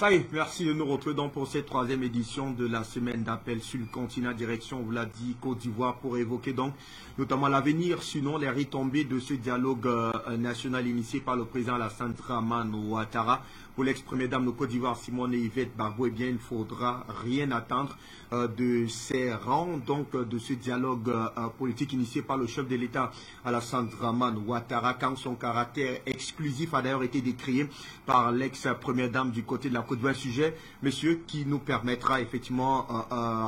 Ça y est, merci de nous retrouver donc pour cette troisième édition de la semaine d'appel sur le continent direction, on vous l'a dit, Côte d'Ivoire, pour évoquer donc notamment l'avenir, sinon les retombées de ce dialogue national initié par le président Alassane Dramane Ouattara. Pour l'ex-première dame de Côte d'Ivoire, Simone et Yvette Barbeau, eh bien, il ne faudra rien attendre de ces rangs, donc de ce dialogue politique initié par le chef de l'État Alassane Dramane Ouattara, quand son caractère exclusif a d'ailleurs été décrié par l'ex-première dame du côté de la Côte d'Ivoire. Sujet, monsieur, qui nous permettra effectivement,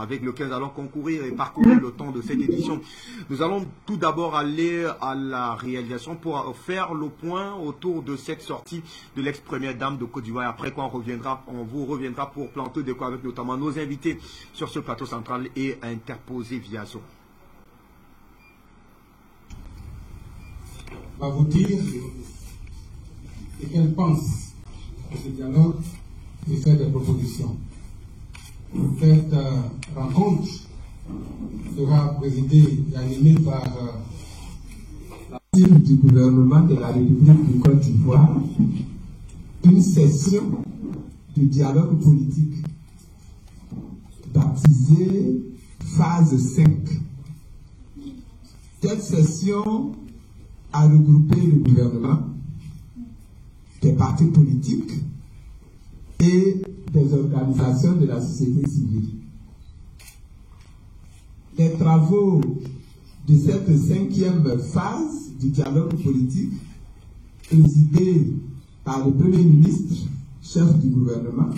avec lequel nous allons concourir et parcourir le temps de cette édition. Nous allons tout d'abord aller à la réalisation pour faire le point autour de cette sortie de l'ex-première dame de Côte d'Ivoire. Après quoi, on vous reviendra pour planter des quoi avec notamment nos invités sur ce plateau central et interposés via Zoom. On va vous dire ce qu'elle pense de ce dialogue et faire des propositions. Cette rencontre sera présidée et animée par la team du gouvernement de la République du Côte d'Ivoire, une session de dialogue politique baptisée phase 5. Cette session a regroupé le gouvernement, des partis politiques et des organisations de la société civile. Les travaux de cette 5e phase du dialogue politique, présidée par le Premier ministre, chef du gouvernement,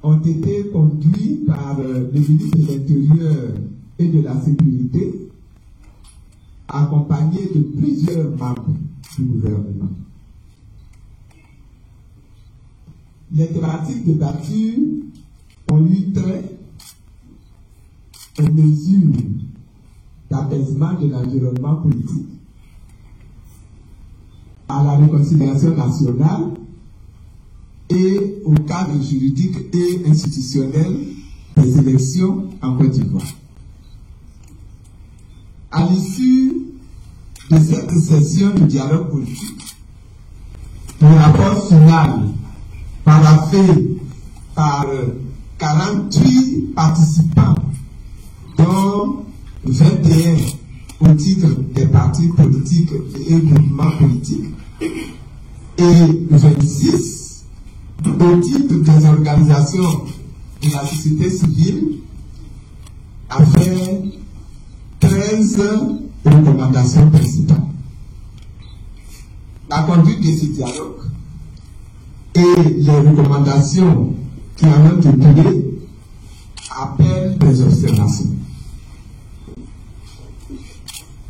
ont été conduits par le ministre de l'Intérieur et de la Sécurité, accompagné de plusieurs membres du gouvernement. Les thématiques débattues ont eu trait aux mesures d'apaisement de l'environnement politique, à la réconciliation nationale et au cadre juridique et institutionnel des élections en Côte d'Ivoire. À l'issue de cette session de dialogue politique, le rapport final paraphé par 48 participants, dont 21 au titre des partis politiques et groupements politiques, et 26 au titre des organisations de la société civile, a fait 13 recommandations principales. La conduite de ce dialogue et les recommandations qui en ont découlé appellent des observations.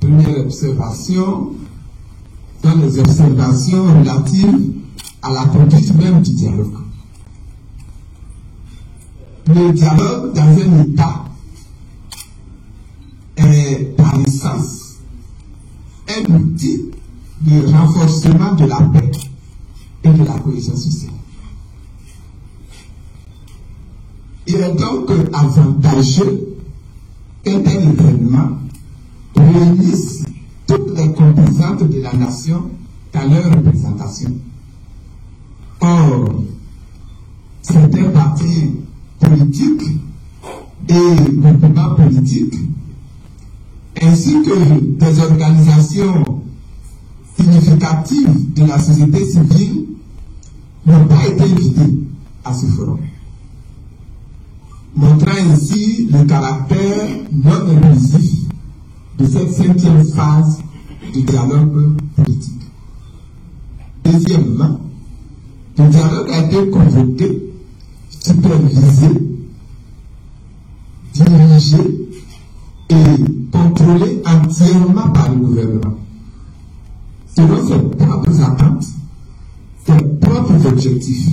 Première observation sont les observations relatives à la conduite même du dialogue. Le dialogue dans un État est par essence un outil de renforcement de la paix et de la cohésion sociale. Il est donc avantageux qu'un tel événement réunissent toutes les composantes de la nation dans leur représentation. Or, certains partis politiques et groupements politiques, ainsi que des organisations significatives de la société civile, n'ont pas été invités à ce forum, montrant ainsi le caractère non inclusif de cette 5e phase du dialogue politique. Deuxièmement, le dialogue a été convoqué, supervisé, dirigé et contrôlé entièrement par le gouvernement, selon ses propres attentes, ses propres objectifs.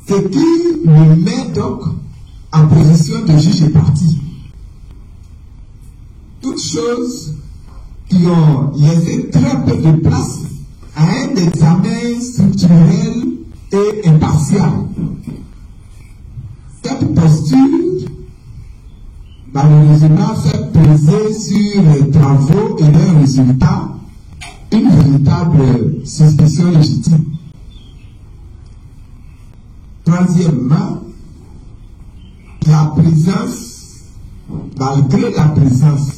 Ce qui le met donc en position de juge et partie. Toutes choses qui ont laissé très peu de place à un examen structurel et impartial. Cette posture, malheureusement, fait peser sur les travaux et leurs résultats une véritable suspicion légitime. Troisièmement, la présence, malgré la présence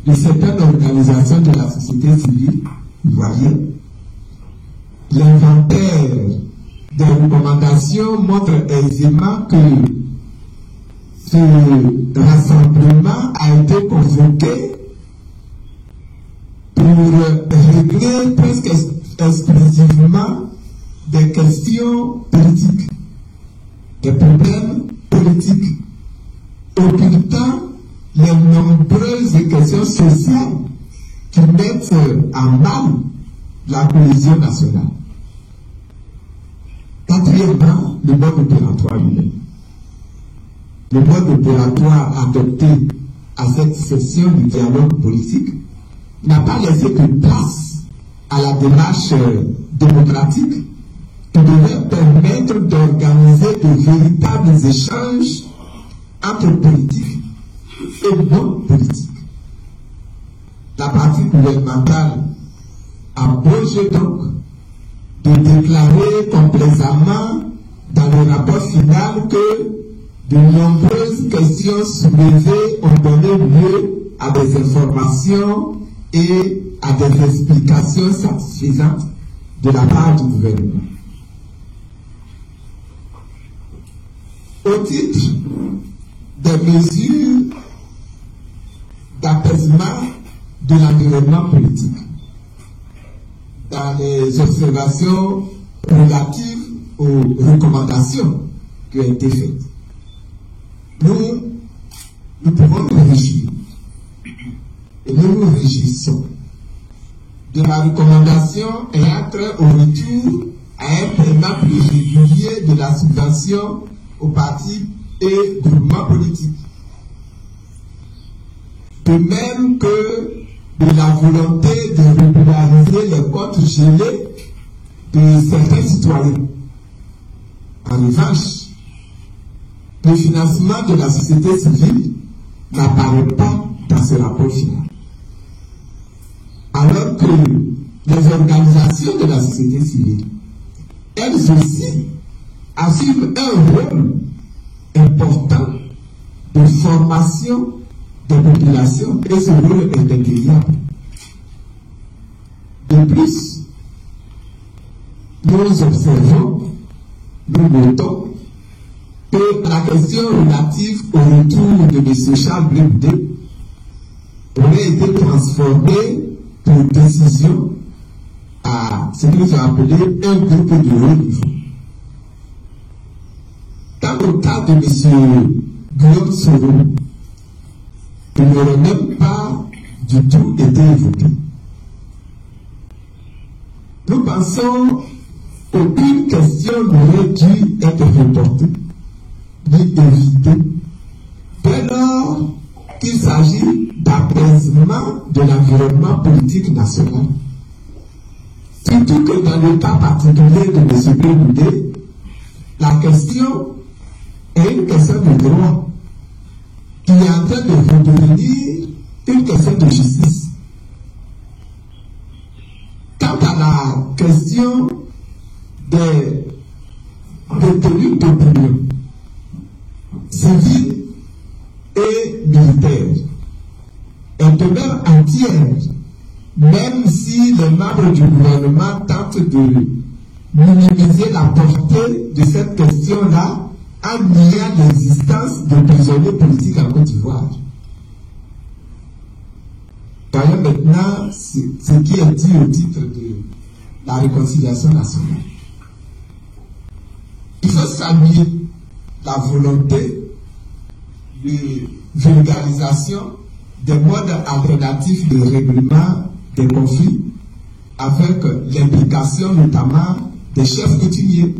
de certaines organisations de la société civile ivoirienne, l'inventaire des recommandations montre aisément que ce rassemblement a été convoqué pour régler presque exclusivement des questions politiques, des problèmes politiques, occultant les nombreuses questions sociales qui mettent en mal la cohésion nationale. Quatrièmement, le mode opératoire lui-même. Le mode opératoire adopté à cette session du dialogue politique n'a pas laissé que place à la démarche démocratique qui devait permettre d'organiser de véritables échanges entre politiques et non politiques. La partie gouvernementale approche donc de déclarer complaisamment dans le rapport final que de nombreuses questions soulevées ont donné lieu à des informations et à des explications satisfaisantes de la part du gouvernement. Au titre des mesures d'apaisement de l'environnement politique, dans les observations relatives aux recommandations qui ont été faites, nous pouvons nous réjouir et nous nous réjouissons de la recommandation ayant trait au retour à un paiement plus régulier de la subvention aux partis et groupements politiques. De même que de la volonté de régulariser les comptes gelés de certains citoyens. En revanche, le financement de la société civile n'apparaît pas dans ce rapport final. Alors que les organisations de la société civile, elles aussi, assument un rôle important de formation des populations et ce rôle est indéniable. De plus, nous observons, nous notons que la question relative au retour de M. Charles Blé aurait été transformée pour décision à ce que nous avons appelé un groupe de haut niveau. Dans le cas de M. Guillaume Soro, il n'aurait même pas du tout été évoqué. Nous pensons qu'aucune question n'aurait dû être reportée ni évitée dès lors qu'il s'agit d'apaisement de l'environnement politique national. Surtout que dans le cas particulier de M. Blé, la question est une question de droit qui est en train de redevenir une question de justice. Quant à la question des détenus d'opinion civile et militaire, elle demeure entière, même si les membres du gouvernement tentent de minimiser la portée de cette question-là en niant l'existence de prisonniers politiques en Côte d'Ivoire. Voyons maintenant ce qui est dit au titre de la réconciliation nationale. Il faut saluer la volonté de vulgarisation des modes alternatifs de règlement des conflits avec l'implication notamment des chefs coutumiers,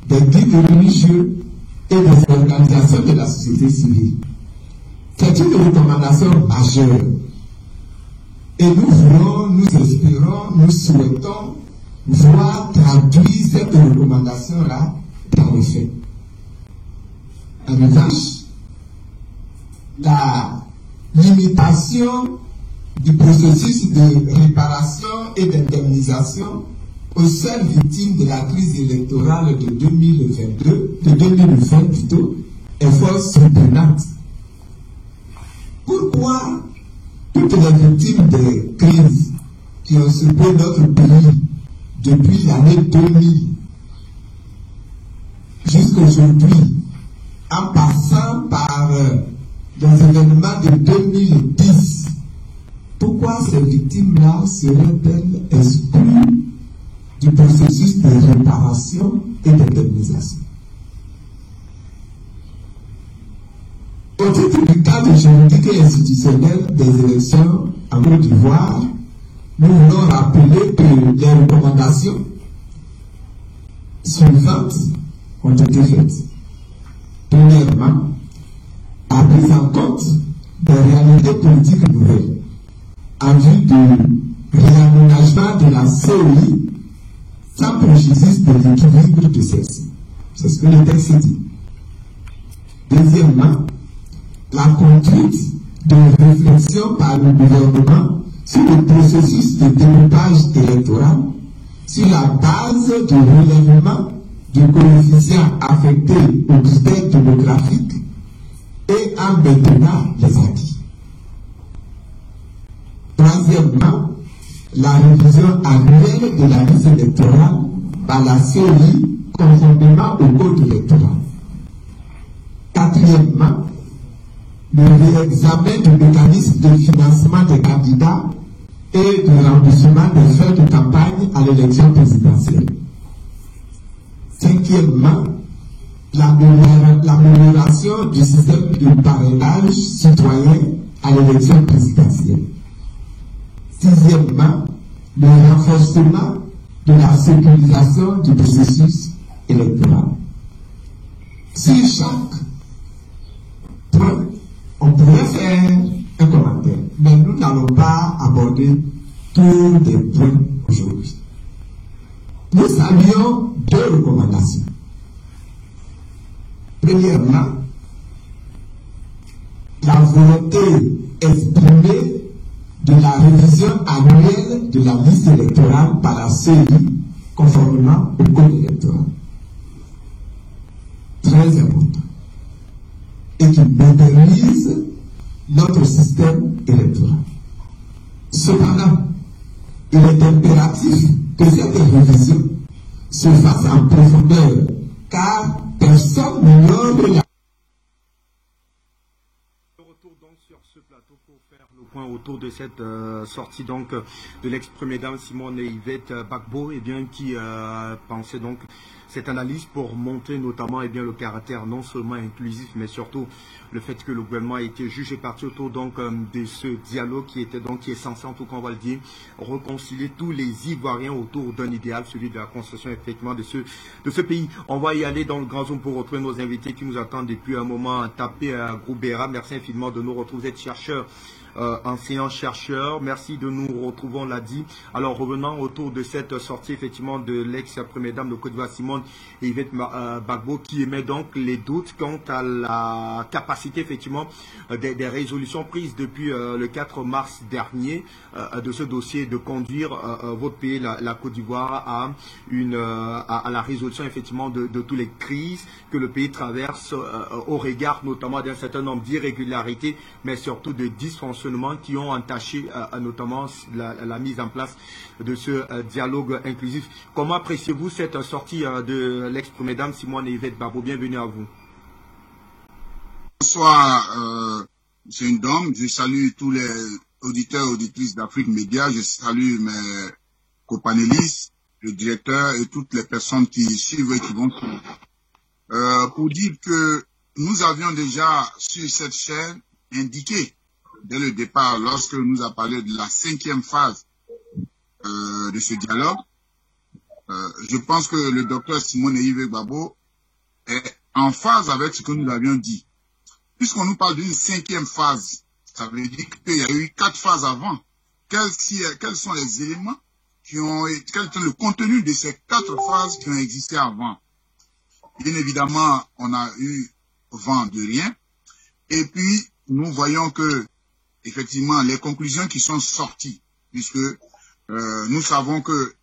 des guides religieux et des organisations de la société civile. C'est une recommandation majeure. Et nous voulons, nous espérons, nous souhaitons voir traduire cette recommandation-là dans le fait. En revanche, la limitation du processus de réparation et d'indemnisation aux seules victimes de la crise électorale de 2020 plutôt, est fort surprenante. Pourquoi toutes les victimes des crises qui ont secoué notre pays depuis l'année 2000 jusqu'à aujourd'hui, en passant par les événements de 2010, pourquoi ces victimes-là seraient-elles exclues du processus de réparation et d'indemnisation? Au titre du cadre juridique et institutionnel des élections en Côte d'Ivoire, nous voulons rappeler que les recommandations suivantes ont été faites. Premièrement, la prise en compte des réalités politiques nouvelles en vue du réaménagement de la COI sans préjudice de l'équilibre de celle-ci. C'est ce que le texte dit. Deuxièmement, la conduite de réflexion par le gouvernement sur le processus de découpage électoral sur la base du relèvement du coefficient affecté aux critères démographiques et en maintenant les acquis. Troisièmement, la révision annuelle de la liste électorale par la COI conformément au code électoral. Quatrièmement, le réexamen du mécanisme de financement des candidats et de remboursement des frais de campagne à l'élection présidentielle. Cinquièmement, l'amélioration du système de parrainage citoyen à l'élection présidentielle. Sixièmement, le renforcement de la sécurisation du processus électoral. Sur chaque point, on pourrait faire un commentaire, mais nous n'allons pas aborder tous les points aujourd'hui. Nous saluons deux recommandations. Premièrement, la volonté exprimée de la révision annuelle de la liste électorale par la CEI conformément au code électoral. Très important. Et qui modernise notre système électoral. Cependant, il est impératif que cette révision se fasse en profondeur, car personne n'ignore la... Retour donc sur ce plateau pour faire le point autour de cette sortie donc de l'ex-première dame Simone Yvette Gbagbo, et bien qui pensait donc cette analyse pour montrer notamment bien le caractère non seulement inclusif mais surtout le fait que le gouvernement a été jugé parti autour donc de ce dialogue qui est censé, en tout cas on va le dire, réconcilier tous les Ivoiriens autour d'un idéal, celui de la construction effectivement de ce pays. On va y aller dans le grand zoom pour retrouver nos invités qui nous attendent depuis un moment. Tapé à Groubera, merci infiniment de nous retrouver. Vous êtes chercheur, enseignant-chercheur, merci de nous retrouver, on l'a dit. Alors revenons autour de cette sortie effectivement de l'ex-première dame de Côte d'Ivoire Simone Yvette Gbagbo, qui émet donc les doutes quant à la capacité effectivement des résolutions prises depuis le 4 mars dernier de ce dossier de conduire votre pays, la Côte d'Ivoire, à la résolution effectivement de toutes les crises que le pays traverse au regard notamment d'un certain nombre d'irrégularités, mais surtout de dysfonctionnements qui ont entaché notamment la mise en place de ce dialogue inclusif. Comment appréciez-vous cette sortie de l'ex-première dame Simone Yvette Gbagbo? Bienvenue à vous. Bonsoir, M. Ndom. Je salue tous les auditeurs et auditrices d'Afrique Média. Je salue mes copanélistes, le directeur et toutes les personnes qui suivent et qui vont suivre. Pour dire que nous avions déjà sur cette chaîne indiqué dès le départ, lorsque nous a parlé de la 5e phase de ce dialogue, je pense que le docteur Simone Yvette Gbagbo est en phase avec ce que nous avions dit. Puisqu'on nous parle d'une 5e phase, ça veut dire qu'il y a eu 4 phases avant. Quels sont les éléments quel est le contenu de ces 4 phases qui ont existé avant? Bien évidemment, on a eu vent de rien. Et puis, nous voyons que, effectivement, les conclusions qui sont sorties, puisque nous savons que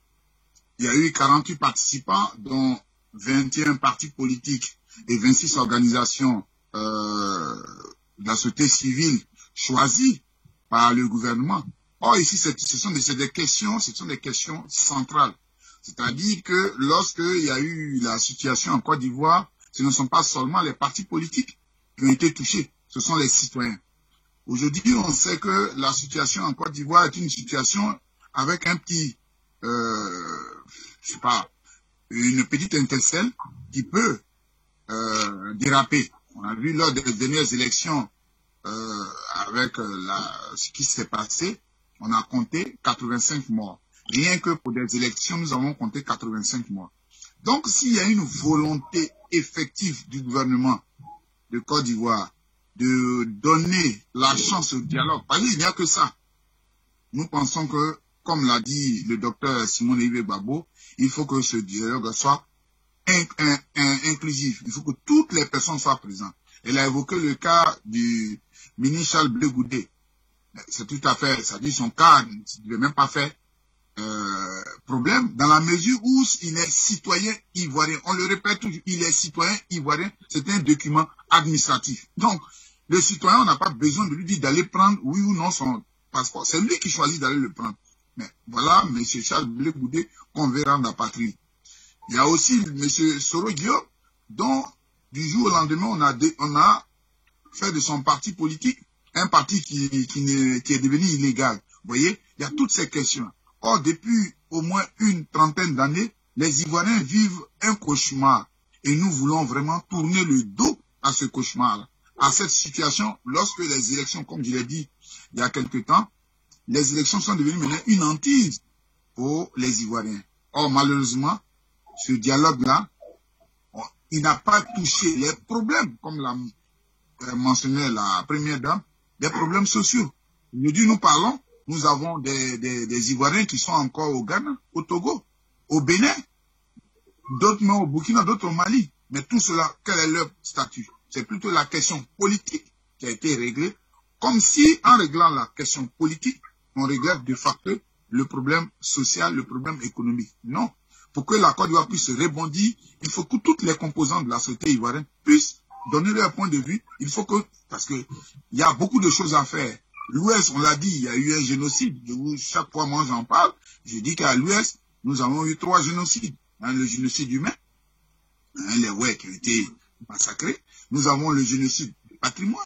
il y a eu 48 participants, dont 21 partis politiques et 26 organisations de la société civile choisies par le gouvernement. Or, ici, ce sont des questions centrales. C'est-à-dire que lorsqu'il y a eu la situation en Côte d'Ivoire, ce ne sont pas seulement les partis politiques qui ont été touchés, ce sont les citoyens. Aujourd'hui, on sait que la situation en Côte d'Ivoire est une situation avec un petit, je sais pas, une petite étincelle qui peut déraper. On a vu lors des dernières élections avec ce qui s'est passé, on a compté 85 morts. Rien que pour des élections, nous avons compté 85 morts. Donc, s'il y a une volonté effective du gouvernement de Côte d'Ivoire de donner la chance au dialogue, parce qu'il n'y a que ça. Nous pensons que, comme l'a dit le docteur Simone Gbagbo, il faut que ce dialogue soit inclusif. Il faut que toutes les personnes soient présentes. Elle a évoqué le cas du ministre Charles Blé Goudé. C'est tout à fait, ça dit son cas ne devait même pas faire problème dans la mesure où il est citoyen ivoirien. On le répète toujours, il est citoyen ivoirien. C'est un document administratif. Donc, le citoyen, on n'a pas besoin de lui dire d'aller prendre oui ou non son passeport. C'est lui qui choisit d'aller le prendre. Mais voilà, M. Charles Blé Goudé, qu'on verra dans la patrie. Il y a aussi M. Soro Diop, dont du jour au lendemain, on a fait de son parti politique un parti qui est devenu illégal. Vous voyez, il y a toutes ces questions. Or, depuis au moins une trentaine d'années, les Ivoiriens vivent un cauchemar. Et nous voulons vraiment tourner le dos à ce cauchemar-là. À cette situation, lorsque les élections, comme je l'ai dit il y a quelque temps, les élections sont devenues maintenant une hantise pour les Ivoiriens. Or, malheureusement, ce dialogue-là, il n'a pas touché les problèmes, comme l'a mentionné la première dame, des problèmes sociaux. Aujourd'hui, nous parlons, nous avons des Ivoiriens qui sont encore au Ghana, au Togo, au Bénin, d'autres au Burkina, d'autres au Mali. Mais tout cela, quel est leur statut? C'est plutôt la question politique qui a été réglée, comme si, en réglant la question politique, on réglait de facto le problème social, le problème économique. Non. Pour que la Côte d'Ivoire puisse se rebondir, il faut que toutes les composantes de la société ivoirienne puissent donner leur point de vue. Il faut que, parce que il y a beaucoup de choses à faire. L'Ouest, on l'a dit, il y a eu un génocide. Chaque fois, moi, j'en parle. Je dis qu'à l'Ouest, nous avons eu 3 génocides. Le génocide humain, les Ouest qui ont été massacrés. Nous avons le génocide du patrimoine.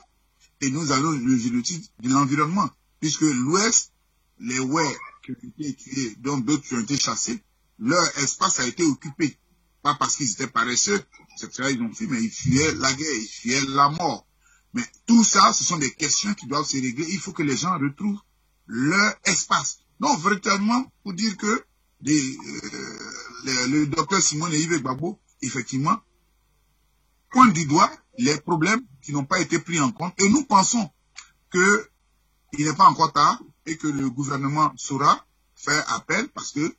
Et nous avons le génocide de l'environnement. Puisque l'Ouest, les Ouest qui ont été tués, dont d'autres qui ont été chassés, leur espace a été occupé. Pas parce qu'ils étaient paresseux, c'est ça ils ont fui, mais ils fuyaient la guerre, ils fuyaient la mort. Mais tout ça, ce sont des questions qui doivent se régler. Il faut que les gens retrouvent leur espace. Donc, véritablement, pour dire que le docteur Simone Gbagbo, effectivement, pointe du doigt les problèmes qui n'ont pas été pris en compte. Et nous pensons qu'il n'est pas encore tard et que le gouvernement saura faire appel parce que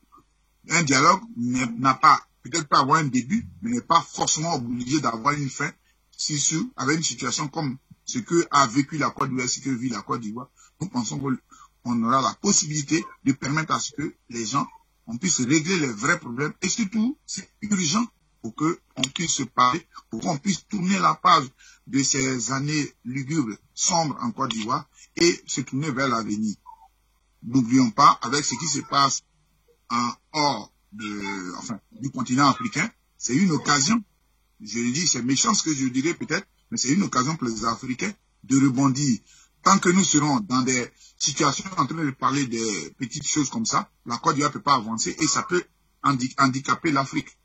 un dialogue n'a pas, peut-être pas avoir un début, mais n'est pas forcément obligé d'avoir une fin. Si avec une situation comme ce que a vécu la Côte d'Ivoire, ce que vit la Côte d'Ivoire, nous pensons qu'on aura la possibilité de permettre à ce que les gens, on puisse régler les vrais problèmes. Et surtout, c'est urgent pour qu'on puisse se parler, pour qu'on puisse tourner la page de ces années lugubres, sombres en Côte d'Ivoire et se tourner vers l'avenir. N'oublions pas, avec ce qui se passe en hors du continent africain, c'est une occasion. Je le dis, c'est méchant ce que je dirais peut-être, mais c'est une occasion pour les Africains de rebondir. Tant que nous serons dans des situations en train de parler des petites choses comme ça, la Côte d'Ivoire ne peut pas avancer et ça peut handicaper l'Afrique.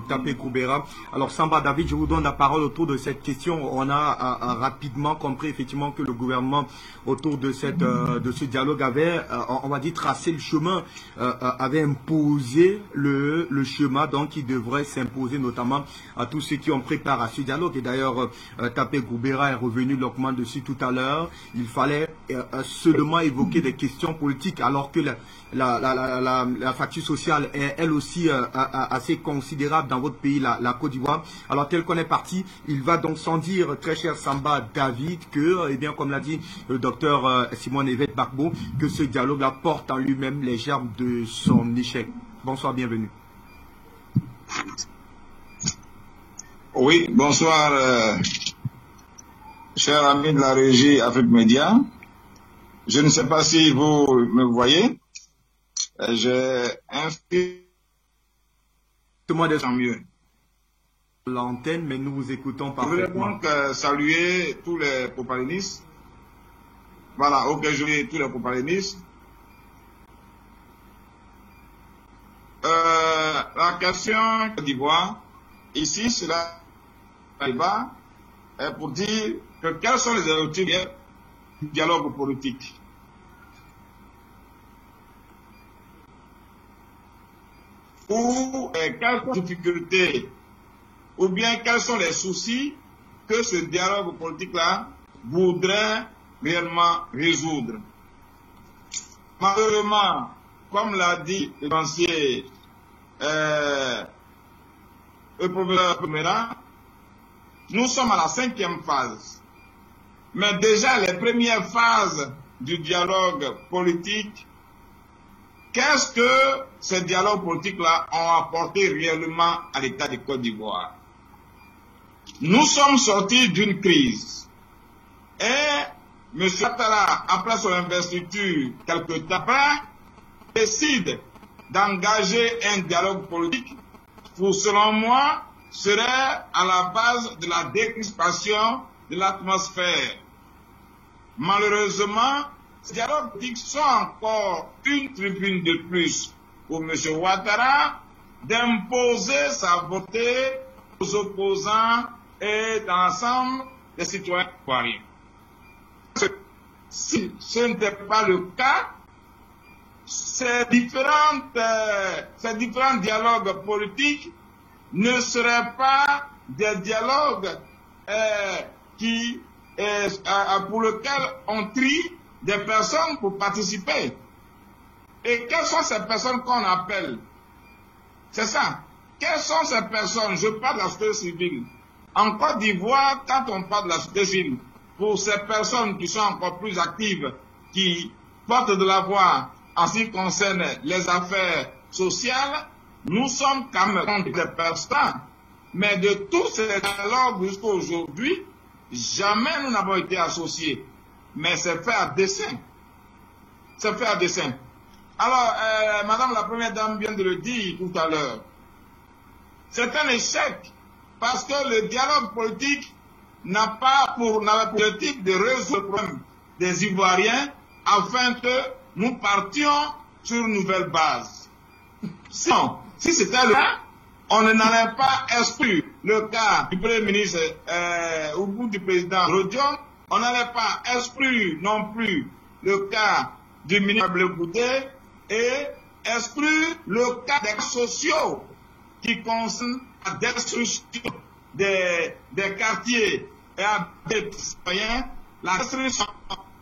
Tapé Koubera. Alors Samba David, je vous donne la parole autour de cette question. On a rapidement compris effectivement que le gouvernement autour de ce dialogue avait, on va dire, tracé le chemin, avait imposé le chemin donc qui devrait s'imposer notamment à tous ceux qui ont pris part à ce dialogue. Et d'ailleurs, Tapé Koubera est revenu longuement dessus tout à l'heure. Il fallait seulement évoquer des questions politiques alors que la facture sociale est elle aussi assez concrète considérable dans votre pays, la Côte d'Ivoire. Alors tel qu'on est parti, il va donc sans dire, très cher Samba David, que, eh bien, comme l'a dit le docteur Simon Evette Bakbo, que ce dialogue-là porte en lui-même les germes de son échec. Bonsoir, bienvenue. Oui, bonsoir, chers amis de la régie Afrique Média. Je ne sais pas si vous me voyez. J'ai inscrit tant mieux l'antenne, mais nous vous écoutons parfaitement. Je voulais donc saluer tous les copalénistes. Voilà, ok, je salue tous les copalénistes. La question Côte d'Ivoire, ici, c'est là, débat, est pour dire que quels sont les objectifs du dialogue politique. Ou quelles sont les difficultés, ou bien quels sont les soucis que ce dialogue politique-là voudrait réellement résoudre. Malheureusement, comme l'a dit le financier, le professeur Pomera, nous sommes à la 5e phase. Mais déjà, les premières phases du dialogue politique, qu'est-ce que ces dialogues politiques-là ont apporté réellement à l'État de Côte d'Ivoire? Nous sommes sortis d'une crise. Et M. Ouattara, après son investiture, quelque temps après, décide d'engager un dialogue politique pour, selon moi, serait à la base de la décrispation de l'atmosphère. Malheureusement, ces dialogues politiques sont encore une tribune de plus pour M. Ouattara d'imposer sa volonté aux opposants et dans l'ensemble des citoyens ivoiriens. Si ce n'était pas le cas, ces différents dialogues politiques ne seraient pas des dialogues pour lesquels on trie des personnes pour participer. Et quelles sont ces personnes qu'on appelle? C'est ça. Quelles sont ces personnes? Je parle de la société civile. En Côte d'Ivoire, quand on parle de la société civile, pour ces personnes qui sont encore plus actives, qui portent de la voix en ce qui concerne les affaires sociales, nous sommes quand même des personnes. Mais de tous ces dialogues jusqu'à aujourd'hui, jamais nous n'avons été associés. Mais c'est fait à dessein. C'est fait à dessein. Alors, Madame la Première Dame vient de le dire tout à l'heure. C'est un échec parce que le dialogue politique n'a pas pour objectif de résoudre le problème des Ivoiriens afin que nous partions sur une nouvelle base. Sinon, si c'était le cas, on n'allait pas exclure le cas du Premier ministre ou du président Rodion, on n'allait pas exclure non plus le cas du ministre Blé et exclure le cas des sociaux qui concernent la destruction des quartiers et des citoyens, la destruction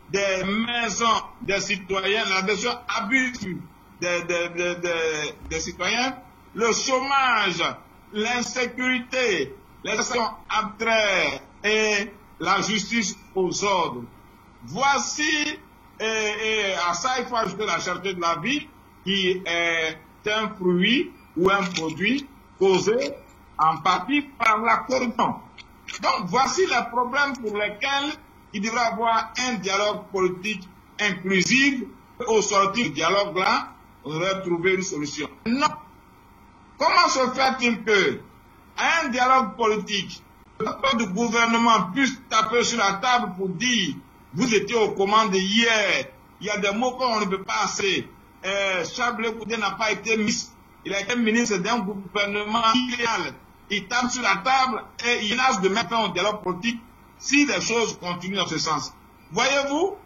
des maisons des citoyens, la destruction abusive des citoyens, le chômage, l'insécurité, les actions arbitraires et la justice aux ordres. Voici, à ça il faut ajouter la cherté de la vie qui est un fruit ou un produit causé en partie par la corruption. Donc voici les problèmes pour lesquels il devrait y avoir un dialogue politique inclusif. Au sortir du dialogue-là, on devrait trouver une solution. Non. Comment se fait-il que, à un dialogue politique, le gouvernement puisse taper sur la table pour dire vous étiez aux commandes hier, il y a des mots qu'on ne peut pas assez. Charles Blé Goudé n'a pas été ministre, il a été ministre d'un gouvernement illégal. Il tape sur la table et il menace de mettre un dialogue politique si les choses continuent dans ce sens. Voyez-vous?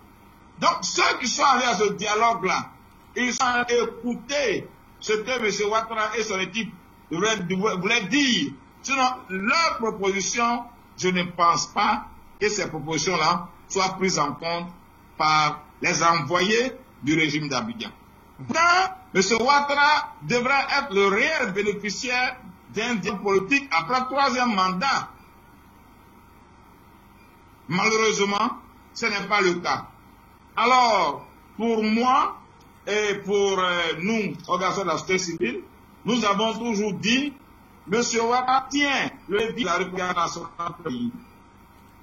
Donc ceux qui sont allés à ce dialogue-là, ils sont allés écouter ce que M. Ouattara et son équipe voulaient dire. Sinon, leurs propositions, je ne pense pas que ces propositions-là soient prises en compte par les envoyés du régime d'Abidjan. Donc, M. Ouattara devrait être le réel bénéficiaire d'un dialogue politique après le 3e mandat. Malheureusement, ce n'est pas le cas. Alors, pour moi et pour nous, organisations de la société civile, nous avons toujours dit, M. Ouattara tient le dit de la République nationale du pays.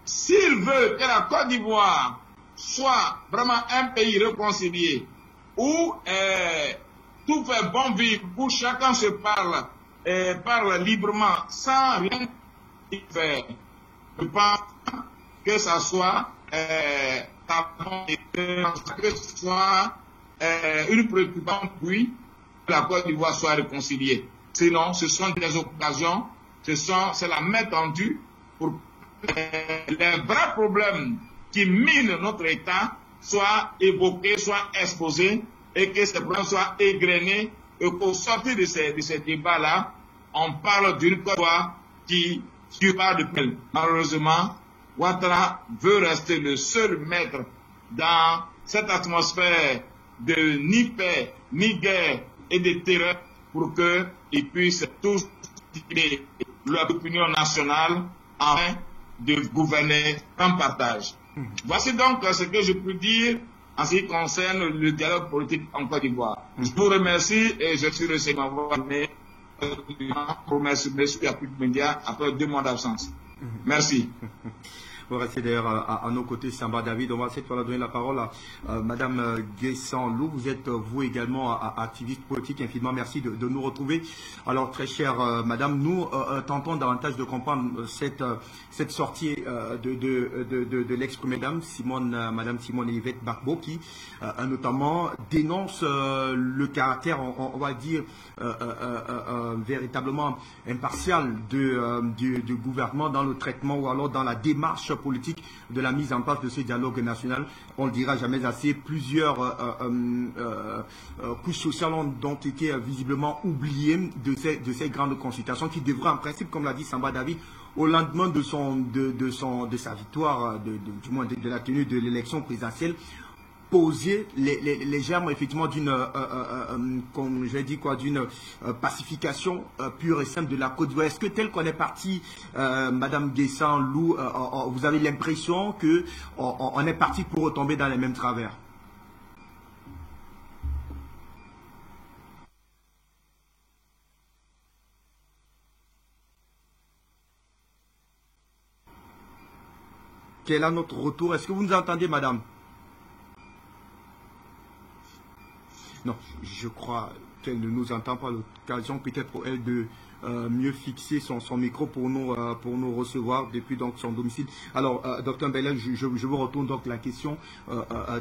S'il veut que la Côte d'Ivoire soit vraiment un pays réconcilié, où tout fait bon vivre, où chacun se parle librement, sans rien faire, je pense que ça soit une préoccupation, puis que la Côte d'Ivoire soit réconciliée. Sinon, ce sont des occasions, c'est la main tendue pour que les vrais problèmes qui minent notre État soient évoqués, soient exposés, et que ces problèmes soient égrenés, et qu'au sortir de ces débats-là, on parle d'une Côte d'Ivoire qui parle de paix. Malheureusement, Ouattara veut rester le seul maître dans cette atmosphère de ni paix, ni guerre et de terreur pour qu'il puisse toujours tirer l'opinion nationale afin de gouverner en partage. Voici donc ce que je peux dire en ce qui concerne le dialogue politique en Côte d'Ivoire. Je vous remercie et je suis reçu m'avoir donné pour merci à plus de médias après 2 mois d'absence. Merci. On va rester d'ailleurs à nos côtés, Samba David. On va cette fois donner la parole à Madame Guessan Lou. Vous êtes vous également activiste politique. Infiniment merci de nous retrouver. Alors très chère Madame, nous tentons davantage de comprendre cette sortie de l'ex-première dame Madame Simone Yvette Gbagbo, qui notamment dénonce le caractère, on va dire, véritablement impartial du gouvernement dans le traitement ou alors dans la démarche politique de la mise en place de ce dialogue national. On ne le dira jamais assez, plusieurs couches sociales ont été visiblement oubliées de ces grandes consultations qui devraient en principe, comme l'a dit Samba David, au lendemain de sa victoire, du moins de la tenue de l'élection présidentielle, poser les germes effectivement d'une comme j'ai dit d'une pacification pure et simple de la Côte d'Ivoire. Est-ce que tel qu'on est parti, Madame Guessan Lou, vous avez l'impression que on est parti pour retomber dans les mêmes travers? Quel est notre retour? Est-ce que vous nous entendez, Madame? Non, je crois qu'elle ne nous entend pas. L'occasion peut-être pour elle de mieux fixer son micro pour nous recevoir depuis donc son domicile. Alors, docteur Mbelel, je vous retourne donc la question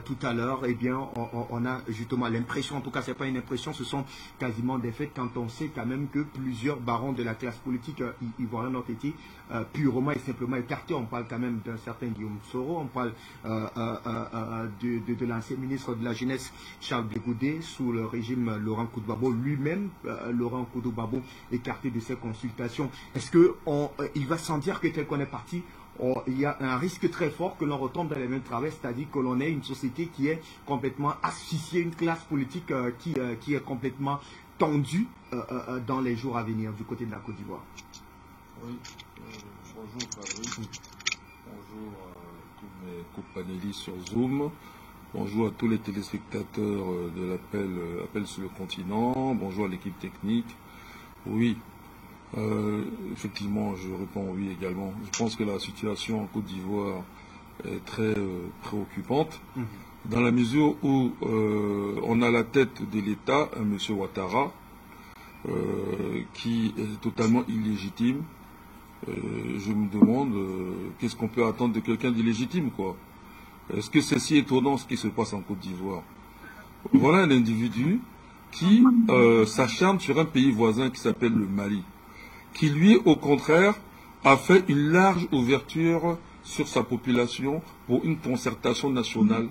tout à l'heure. Eh bien, on a justement l'impression, en tout cas, c'est pas une impression, ce sont quasiment des faits quand on sait quand même que plusieurs barons de la classe politique ivoirienne ont été purement et simplement écartés. On parle quand même d'un certain Guillaume Soro, on parle de l'ancien ministre de la Jeunesse Charles Blé-Goudé sous le régime Laurent Gbagbo, lui-même Laurent Gbagbo écarté de ces consultations. Est-ce qu'il va sans dire que tel qu'on est parti, il y a un risque très fort que l'on retombe dans les mêmes travers, c'est-à-dire que l'on ait une société qui est complètement asphyxiée, une classe politique qui est complètement tendue dans les jours à venir du côté de la Côte d'Ivoire? Oui, bonjour Fabrice, bonjour à tous mes co-panélistes sur Zoom, bonjour à tous les téléspectateurs de l'appel sur le continent, bonjour à l'équipe technique. Oui, effectivement, je réponds oui également. Je pense que la situation en Côte d'Ivoire est très préoccupante, dans la mesure où on a la tête de l'État, M. Ouattara, qui est totalement illégitime. Je me demande qu'est-ce qu'on peut attendre de quelqu'un d'illégitime, quoi. Est-ce que c'est si étonnant ce qui se passe en Côte d'Ivoire? Voilà un individu qui s'acharne sur un pays voisin qui s'appelle le Mali, qui lui, au contraire, a fait une large ouverture sur sa population pour une concertation nationale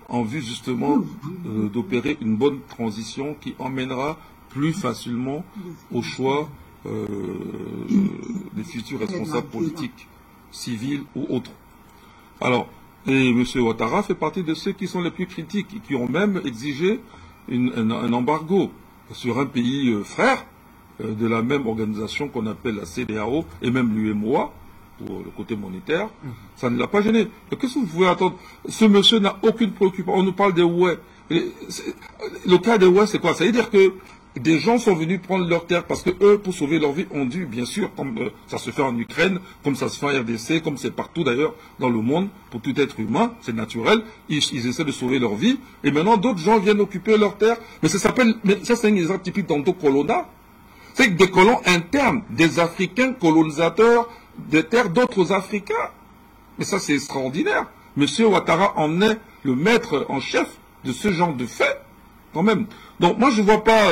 en vue justement d'opérer une bonne transition qui emmènera plus facilement au choix des futurs responsables politiques, civils ou autres. Alors, et M. Ouattara fait partie de ceux qui sont les plus critiques et qui ont même exigé un embargo sur un pays frère, de la même organisation qu'on appelle la CEDEAO et même l'UEMOA, pour le côté monétaire, ça ne l'a pas gêné. Qu'est-ce que vous pouvez attendre? Ce monsieur n'a aucune préoccupation. On nous parle des ouais. Le cas des ouais, c'est quoi? Ça veut dire que des gens sont venus prendre leurs terres parce que eux, pour sauver leur vie, ont dû, bien sûr, comme ça se fait en Ukraine, comme ça se fait en RDC, comme c'est partout d'ailleurs dans le monde, pour tout être humain, c'est naturel, ils essaient de sauver leur vie, et maintenant d'autres gens viennent occuper leurs terres. Mais ça s'appelle, ça c'est un exemple typique d'endocolonat. C'est que des colons internes, des Africains colonisateurs des terres d'autres Africains. Mais ça c'est extraordinaire. Monsieur Ouattara en est le maître en chef de ce genre de fait, quand même. Donc moi je ne vois pas,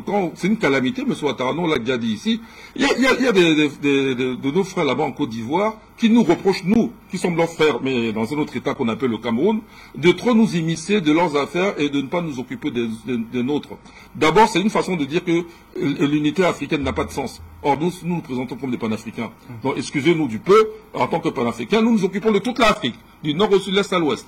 quand c'est une calamité, M. Ouattara, on l'a déjà dit ici, il y a de nos frères là-bas en Côte d'Ivoire qui nous reprochent, nous, qui sommes leurs frères, mais dans un autre État qu'on appelle le Cameroun, de trop nous immiscer de leurs affaires et de ne pas nous occuper des nôtres. D'abord, c'est une façon de dire que l'unité africaine n'a pas de sens. Or, nous nous présentons comme des panafricains. Donc, excusez-nous du peu, en tant que panafricains, nous nous occupons de toute l'Afrique, du nord au sud, l'est à l'ouest.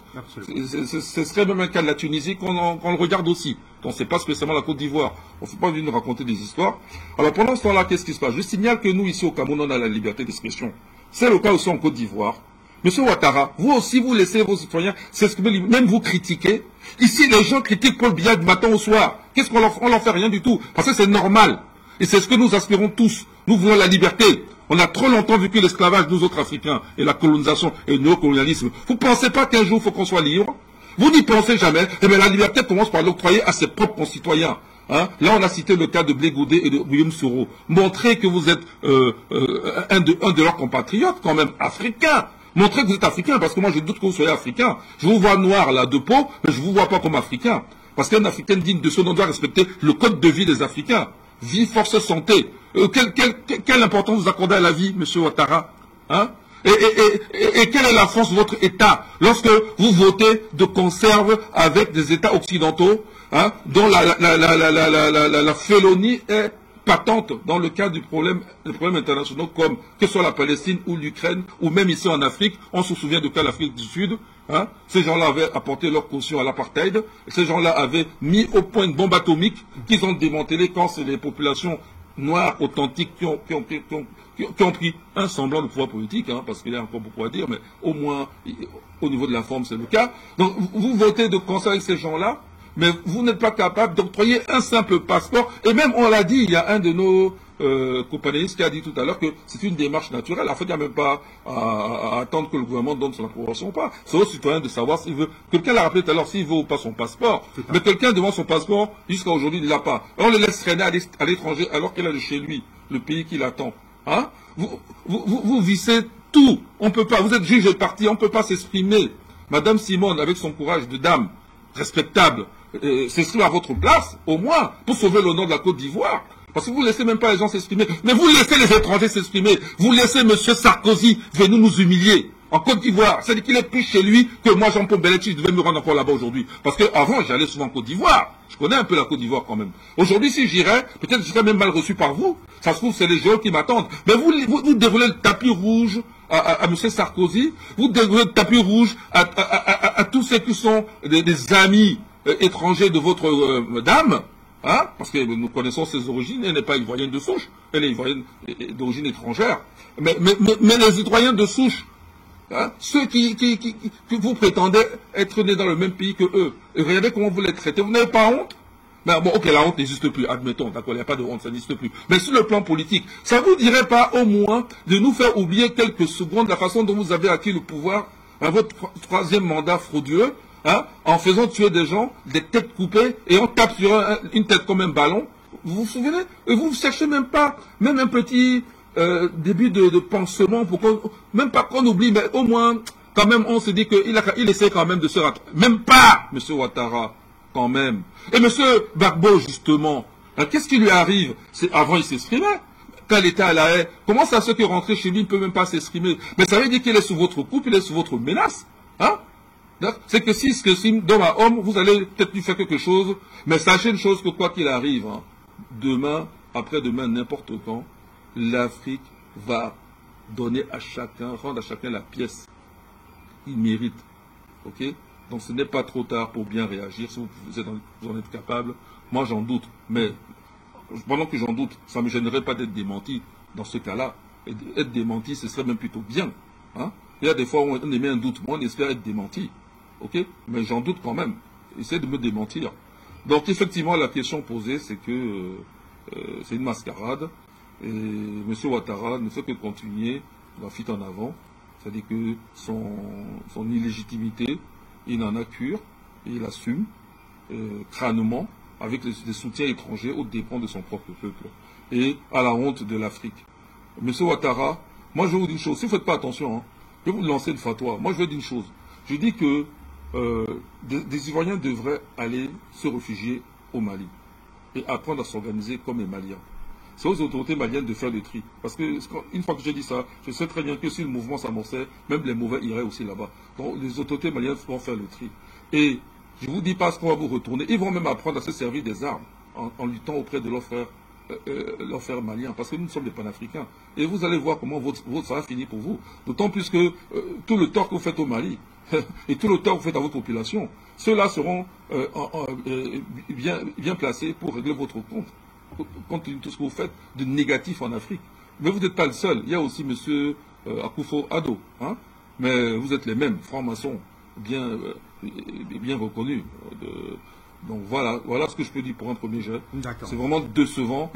Ce serait même un cas de la Tunisie qu'on le regarde aussi. Donc, c'est pas spécialement la Côte d'Ivoire. On ne faut pas venir nous raconter des histoires. Alors, pendant ce temps-là, qu'est-ce qui se passe? Je signale que nous, ici au Cameroun, on a la liberté d'expression. C'est le cas aussi en Côte d'Ivoire. Monsieur Ouattara, vous aussi, vous laissez vos citoyens s'exprimer, même vous critiquer. Ici, les gens critiquent Paul Biya du matin au soir. Qu'est-ce qu'on leur fait? Rien du tout. Parce que c'est normal. Et c'est ce que nous aspirons tous. Nous voulons la liberté. On a trop longtemps vécu l'esclavage, nous autres Africains, et la colonisation et le néocolonialisme. Vous ne pensez pas qu'un jour, il faut qu'on soit libre? Vous n'y pensez jamais. Eh bien, la liberté commence par l'octroyer à ses propres concitoyens. Hein? Là, on a cité le cas de Blé Goudé et de Guillaume Soro. Montrez que vous êtes un de leurs compatriotes, quand même, africains. Montrez que vous êtes africain, parce que moi, je doute que vous soyez africain. Je vous vois noir, là, de peau, mais je ne vous vois pas comme africain. Parce qu'un Africain digne de ce nom doit respecter le code de vie des Africains. Vie, force, santé. Quelle importance vous accordez à la vie, monsieur Ouattara? Hein? Et quelle est la force de votre État lorsque vous votez de conserve avec des États occidentaux, hein, dont la félonie est patente dans le cas des problèmes internationaux comme que ce soit la Palestine ou l'Ukraine ou même ici en Afrique? On se souvient de cas l'Afrique du Sud. Hein, ces gens-là avaient apporté leur caution à l'apartheid. Ces gens-là avaient mis au point une bombe atomique qu'ils ont démantelée quand c'est les populations noires authentiques qui ont pris un semblant de pouvoir politique, hein, parce qu'il y a encore beaucoup à dire, mais au moins au niveau de la forme c'est le cas. Donc vous votez de concert avec ces gens-là, mais vous n'êtes pas capable d'octroyer un simple passeport. Et même, on l'a dit, il y a un de nos compagnonnistes qui a dit tout à l'heure que c'est une démarche naturelle. En fait, il n'y a même pas à attendre que le gouvernement donne son approbation ou pas. C'est au citoyen de savoir s'il veut. Quelqu'un l'a rappelé tout à l'heure, s'il veut ou pas son passeport. Mais quelqu'un demande son passeport, jusqu'à aujourd'hui, il ne l'a pas. On le laisse traîner à l'étranger alors qu'il a de chez lui, le pays qui l'attend. Hein? Vous vissez tout. On peut pas. Vous êtes juge et parti, on ne peut pas s'exprimer. Madame Simone, avec son courage de dame respectable, s'exprime à votre place, au moins, pour sauver l'honneur de la Côte d'Ivoire. Parce que vous ne laissez même pas les gens s'exprimer. Mais vous laissez les étrangers s'exprimer. Vous laissez M. Sarkozy venir nous humilier en Côte d'Ivoire. C'est-à-dire qu'il est plus chez lui que moi, Jean-Paul Belletti, je devais me rendre encore là-bas aujourd'hui. Parce qu'avant, j'allais souvent en Côte d'Ivoire. Je connais un peu la Côte d'Ivoire quand même. Aujourd'hui, si j'irais, peut-être que je serais même mal reçu par vous. Ça se trouve, c'est les géants qui m'attendent. Mais vous déroulez le tapis rouge à M. Sarkozy. Vous déroulez le tapis rouge à tous ceux qui sont des amis étrangers de votre dame. Hein? Parce que nous connaissons ses origines, elle n'est pas ivoirienne de souche, elle est ivoirienne d'origine étrangère. Mais les citoyens de souche, hein, ceux que vous prétendez être nés dans le même pays que eux, et regardez comment vous les traitez, vous n'avez pas honte? Ben bon, ok, la honte n'existe plus, admettons, d'accord, il n'y a pas de honte, ça n'existe plus. Mais sur le plan politique, ça ne vous dirait pas au moins de nous faire oublier quelques secondes la façon dont vous avez acquis le pouvoir à votre troisième mandat frauduleux? Hein, en faisant tuer des gens, des têtes coupées, et on tape sur une tête comme un ballon. Vous vous souvenez? Et vous ne cherchez même pas, même un petit début de pansement, pour même pas qu'on oublie, mais au moins, quand même, on se dit qu'il essaie quand même de se rattraper. Même pas, M. Ouattara, quand même. Et M. Gbagbo, justement, qu'est-ce qui lui arrive? Avant, il s'exprimait. Quand l'État à la haie, comment ça se fait que rentrer chez lui, il ne peut même pas s'exprimer? Mais ça veut dire qu'il est sous votre coupe, il est sous votre menace. Hein? C'est que si d'homme à homme, vous allez peut-être lui faire quelque chose, mais sachez une chose, que quoi qu'il arrive, hein, demain, après-demain, n'importe quand, l'Afrique va donner à chacun, rendre à chacun la pièce qu'il mérite. Ok? Donc ce n'est pas trop tard pour bien réagir, si vous en êtes capable. Moi j'en doute, mais pendant que j'en doute, ça ne me gênerait pas d'être démenti dans ce cas-là. Et être démenti, ce serait même plutôt bien. Hein? Il y a des fois où on émet un doute, moi on espère être démenti. Ok? Mais j'en doute quand même. Essayez de me démentir. Donc effectivement, la question posée, c'est que c'est une mascarade. Et M. Ouattara ne fait que continuer la fuite en avant. C'est-à-dire que son illégitimité, il en a cure, et il assume crânement avec des soutiens étrangers aux dépens de son propre peuple et à la honte de l'Afrique. M. Ouattara, moi je vous dis une chose, si vous ne faites pas attention, hein, je vais vous lancer une fatwa. Moi je veux dire une chose, je dis que des Ivoiriens devraient aller se réfugier au Mali et apprendre à s'organiser comme les Maliens. C'est aux autorités maliennes de faire le tri. Parce que une fois que j'ai dit ça, je sais très bien que si le mouvement s'amorçait, même les mauvais iraient aussi là-bas. Donc les autorités maliennes vont faire le tri. Et je ne vous dis pas ce qu'on va vous retourner. Ils vont même apprendre à se servir des armes en luttant auprès de leurs frères maliens. Parce que nous sommes des panafricains. Et vous allez voir comment ça va finir pour vous. D'autant plus que tout le tort que vous faites au Mali et tout le tort que vous faites à votre population, ceux-là seront bien placés pour régler votre compte. Compte tenu de tout ce que vous faites de négatif en Afrique. Mais vous n'êtes pas le seul. Il y a aussi M. Akufo-Addo. Hein? Mais vous êtes les mêmes, francs-maçons, bien reconnus. Donc voilà ce que je peux dire pour un premier jet. C'est vraiment décevant,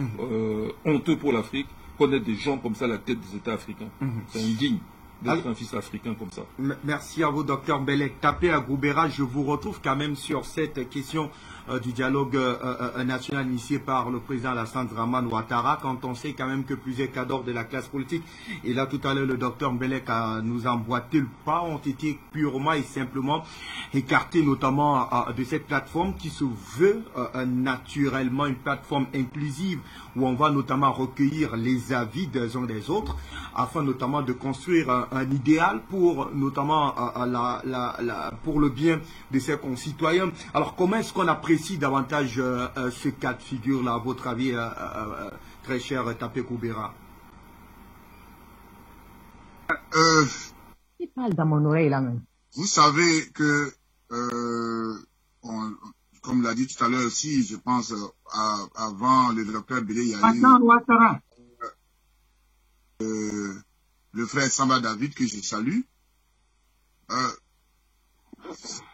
honteux pour l'Afrique, connaître des gens comme ça à la tête des États africains. C'est indigne d'être un fils africain comme ça. Merci à vous, Dr Mbelek. Tapé à Goubera, je vous retrouve quand même sur cette question du dialogue national initié par le président Alassane Dramane Ouattara, quand on sait quand même que plusieurs cadres de la classe politique, et là tout à l'heure le docteur Mbelek nous a emboîté le pas, ont été purement et simplement écartés, notamment de cette plateforme qui se veut naturellement une plateforme inclusive, où on va notamment recueillir les avis des uns des autres, afin notamment de construire un idéal pour notamment pour le bien de ses concitoyens. Alors comment est-ce qu'on apprécie davantage ce cas de figure-là, à votre avis, très cher Tapé Goubera? Il parle dans mon oreille là même. Vous savez que, comme l'a dit tout à l'heure aussi, je pense, avant le docteur Bélé, il y a eu le frère Samba David, que je salue.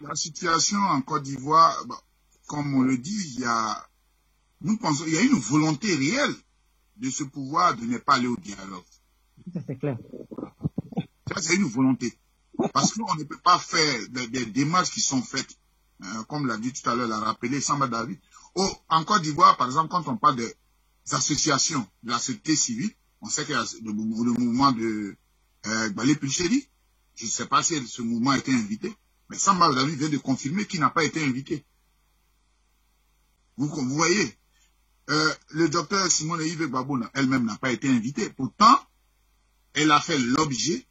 La situation en Côte d'Ivoire, comme on le dit, nous pensons qu'il y a une volonté réelle de ce pouvoir de ne pas aller au dialogue. C'est clair. Ça, c'est une volonté. Parce qu'on ne peut pas faire des démarches qui sont faites, comme l'a dit tout à l'heure, l'a rappelé Samba David. En Côte d'Ivoire, par exemple, quand on parle des associations de la société civile, on sait qu'il y a le mouvement de Balé Pulcheri. Je ne sais pas si ce mouvement a été invité, mais Samba David vient de confirmer qu'il n'a pas été invité. Vous voyez, le docteur Simone Yves Gbagbo elle-même n'a pas été invitée. Pourtant, elle a fait l'objet,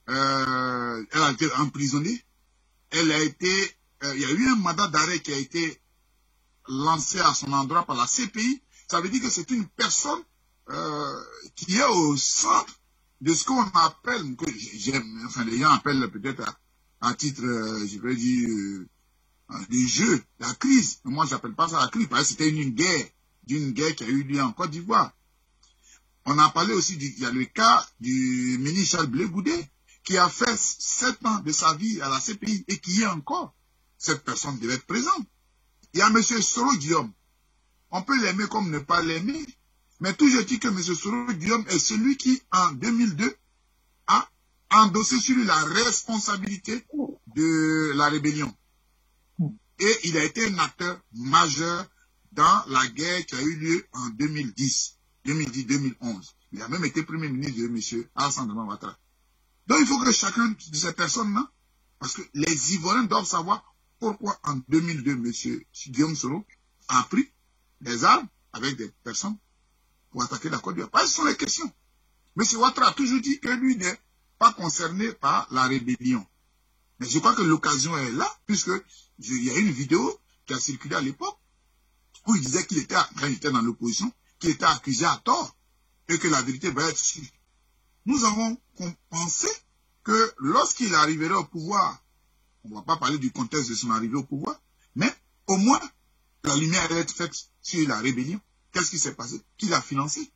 elle a été emprisonnée, il y a eu un mandat d'arrêt qui a été lancé à son endroit par la CPI. Ça veut dire que c'est une personne qui est au centre de ce qu'on appelle, que j'aime, enfin les gens appellent peut-être à titre, je veux dire, des jeux, la crise. Moi, je n'appelle pas ça la crise, parce que c'était une guerre qui a eu lieu en Côte d'Ivoire. On a parlé aussi, il y a le cas du ministre Charles Blé Goudé, qui a fait 7 ans de sa vie à la CPI et qui est encore. Cette personne devait être présente. Il y a M. Soro Guillaume. On peut l'aimer comme ne pas l'aimer, mais toujours dit que M. Soro Guillaume est celui qui, en 2002, a endossé sur lui la responsabilité de la rébellion. Et il a été un acteur majeur dans la guerre qui a eu lieu en 2010-2011. Il a même été premier ministre de M. Alassane Dramane Ouattara. Donc il faut que chacun de ces personnes-là, parce que les Ivoiriens doivent savoir pourquoi en 2002, M. Guillaume Soro a pris des armes avec des personnes pour attaquer la Côte d'Ivoire. Parce que ce sont les questions. M. Ouattara a toujours dit que lui n'est pas concerné par la rébellion. Mais je crois que l'occasion est là, puisque il y a une vidéo qui a circulé à l'époque, où il disait qu'il était, quand il était dans l'opposition, qu'il était accusé à tort, et que la vérité va être sûre. Nous avons pensé que lorsqu'il arriverait au pouvoir, on ne va pas parler du contexte de son arrivée au pouvoir, mais au moins, la lumière va être faite sur la rébellion, Qu'est-ce qui s'est passé? Qui l'a financé?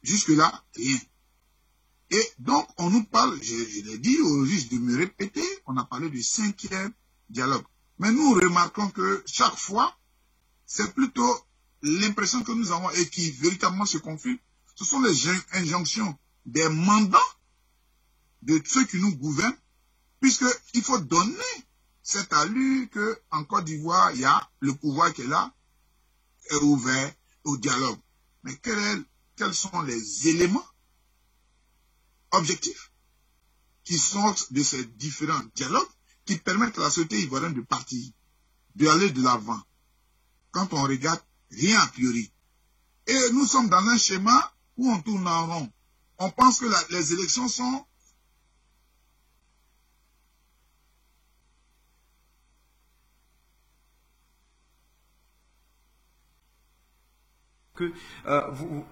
Jusque-là, rien. Et donc, on nous parle, je l'ai dit, au risque de me répéter, on a parlé du 5e dialogue. Mais nous remarquons que chaque fois, c'est plutôt l'impression que nous avons et qui véritablement se confirme. Ce sont les injonctions des mandats de ceux qui nous gouvernent, puisqu'il faut donner cette allure qu'en Côte d'Ivoire, il y a le pouvoir qui est là, est ouvert au dialogue. Mais quels sont les éléments objectifs qui sortent de ces différents dialogues qui permettent à la société ivoirienne de partir, d'aller de l'avant? Quand on regarde, rien a priori. Et nous sommes dans un schéma où on tourne en rond. On pense que les élections sont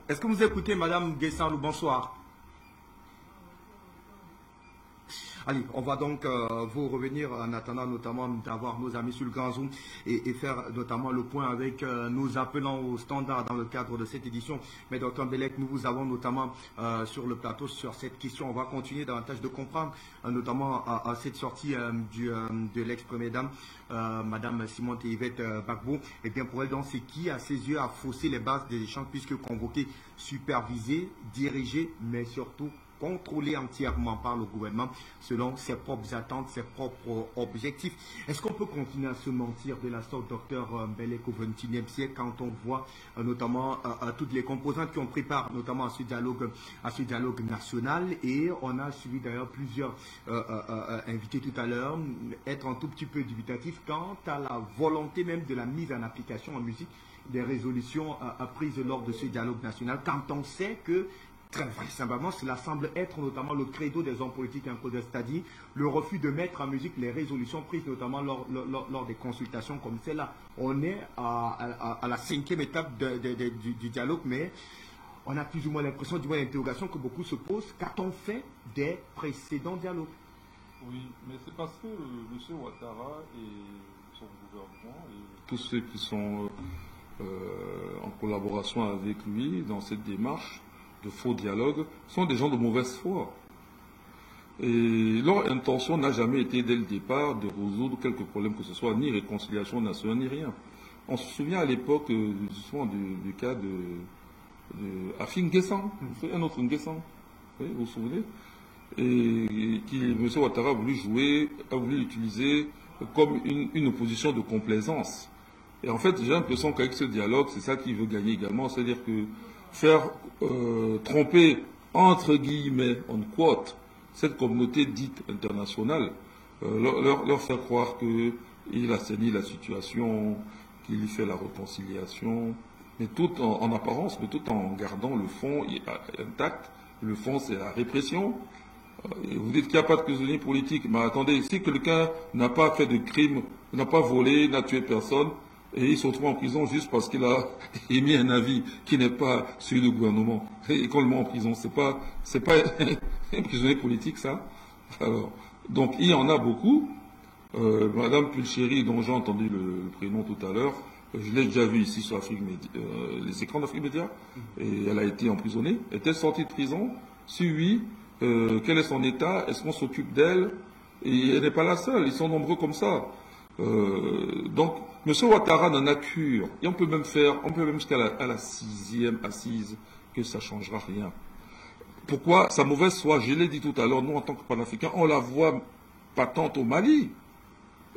Est-ce que vous écoutez Madame Guessalou? Bonsoir. Allez, on va donc vous revenir en attendant notamment d'avoir nos amis sur le Grand Zoom et faire notamment le point avec nous appelant au standard dans le cadre de cette édition. Mais Dr Mbelek, nous vous avons notamment sur le plateau sur cette question. On va continuer davantage de comprendre, notamment à cette sortie de l'ex-première dame, Madame Simone Yvette Gbagbo. Et bien pour elle, donc, c'est qui, à ses yeux, a faussé les bases des échanges puisque convoqué, supervisé, dirigé, mais surtout contrôlé entièrement par le gouvernement selon ses propres attentes, ses propres objectifs. Est-ce qu'on peut continuer à se mentir de la sorte, docteur Mbelek, au XXIe siècle, quand on voit notamment toutes les composantes qui ont pris part notamment à ce dialogue national, et on a suivi d'ailleurs plusieurs invités tout à l'heure être un tout petit peu dubitatif quant à la volonté même de la mise en application en musique des résolutions prises lors de ce dialogue national, quand on sait que très vraisemblablement, cela semble être notamment le credo des hommes politiques encodés, c'est-à-dire le refus de mettre en musique les résolutions prises notamment lors des consultations comme celle-là. On est à la 5e étape du dialogue, mais on a plus ou moins l'impression, du moins l'interrogation que beaucoup se posent, qu'a-t-on fait des précédents dialogues? Oui, mais c'est parce que M. Ouattara et son gouvernement et tous ceux qui sont en collaboration avec lui dans cette démarche de faux dialogue, sont des gens de mauvaise foi. Et leur intention n'a jamais été dès le départ de résoudre quelques problèmes que ce soit, ni réconciliation nationale, ni rien. On se souvient à l'époque justement du cas de Afin Guessan, un autre Nguessan, vous vous souvenez, et qui, M. Ouattara a voulu l'utiliser comme une opposition de complaisance. Et en fait, j'ai l'impression qu'avec ce dialogue, c'est ça qu'il veut gagner également, c'est-à-dire que faire tromper, entre guillemets, on quote, cette communauté dite internationale, leur faire croire qu'il assainit la situation, qu'il y fait la réconciliation, mais tout en apparence, mais tout en gardant le fond intact. Le fond, c'est la répression. Et vous dites qu'il n'y a pas de prisonniers politiques, mais attendez, si quelqu'un n'a pas fait de crime, n'a pas volé, n'a tué personne, et il se retrouve en prison juste parce qu'il a émis un avis qui n'est pas celui du gouvernement. Et qu'on le met en prison, c'est pas un prisonnier politique, ça. Alors, donc, il y en a beaucoup. Madame Pulchéry, dont j'ai entendu le prénom tout à l'heure, je l'ai déjà vu ici sur les écrans d'Afrique Média, et elle a été emprisonnée. Est-elle sortie de prison? Si oui, quel est son état? Est-ce qu'on s'occupe d'elle? Et elle n'est pas la seule, ils sont nombreux comme ça. Donc, M. Ouattara n'en a cure. Et on peut même jusqu'à la 6e assise que ça ne changera rien. Pourquoi sa mauvaise foi? Je l'ai dit tout à l'heure, nous en tant que panafricains, on la voit patente au Mali.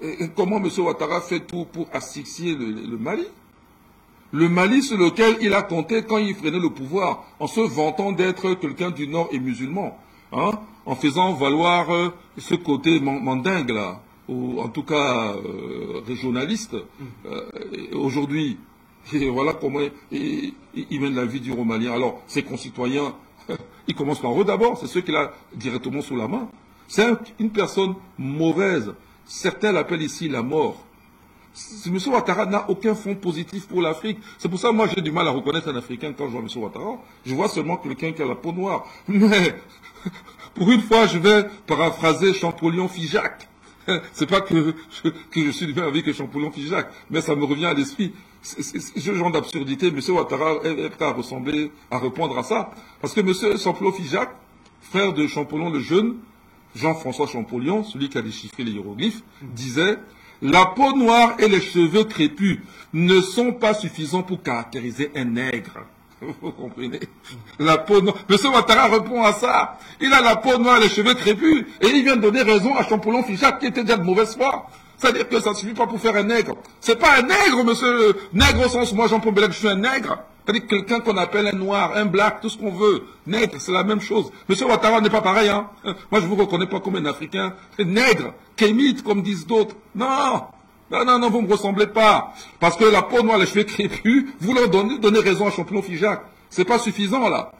Et comment M. Ouattara fait tout pour asphyxier le Mali? Le Mali sur lequel il a compté quand il prenait le pouvoir, en se vantant d'être quelqu'un du Nord et musulman, hein, en faisant valoir ce côté mandingue là, ou en tout cas régionaliste. Aujourd'hui, voilà comment il mène la vie du Romalien. Alors, ses concitoyens, ils commencent par eux d'abord, c'est ceux qu'il a directement sous la main. C'est une personne mauvaise. Certains l'appellent ici la mort. M. Ouattara n'a aucun fond positif pour l'Afrique. C'est pour ça que moi j'ai du mal à reconnaître un Africain quand je vois M. Ouattara. Je vois seulement quelqu'un qui a la peau noire. Mais, pour une fois, je vais paraphraser Champollion-Figeac. C'est pas que je suis du même avis que Champollion-Figeac, mais ça me revient à l'esprit. Ce genre d'absurdité, M. Ouattara est prêt à répondre à ça. Parce que M. Samplo Figeac, frère de Champollion le Jeune, Jean-François Champollion, celui qui a déchiffré les hiéroglyphes, disait « La peau noire et les cheveux crépus ne sont pas suffisants pour caractériser un nègre. » Vous comprenez? La peau noire. M. Ouattara répond à ça. Il a la peau noire et les cheveux crépus. Et il vient de donner raison à Champollion Figeac qui était déjà de mauvaise foi. C'est-à-dire que ça ne suffit pas pour faire un nègre. C'est pas un nègre, monsieur. Nègre au sens où moi, Jean-Paul Bellec, je suis un nègre. C'est-à-dire quelqu'un qu'on appelle un noir, un black, tout ce qu'on veut. Nègre, c'est la même chose. Monsieur Ouattara n'est pas pareil, hein. Moi, je vous reconnais pas comme un Africain. Nègre, kémite, comme disent d'autres. Non. Non, vous ne me ressemblez pas. Parce que la peau noire, les cheveux crépus, vous leur donnez raison à Champollion Figeac. C'est pas suffisant, là.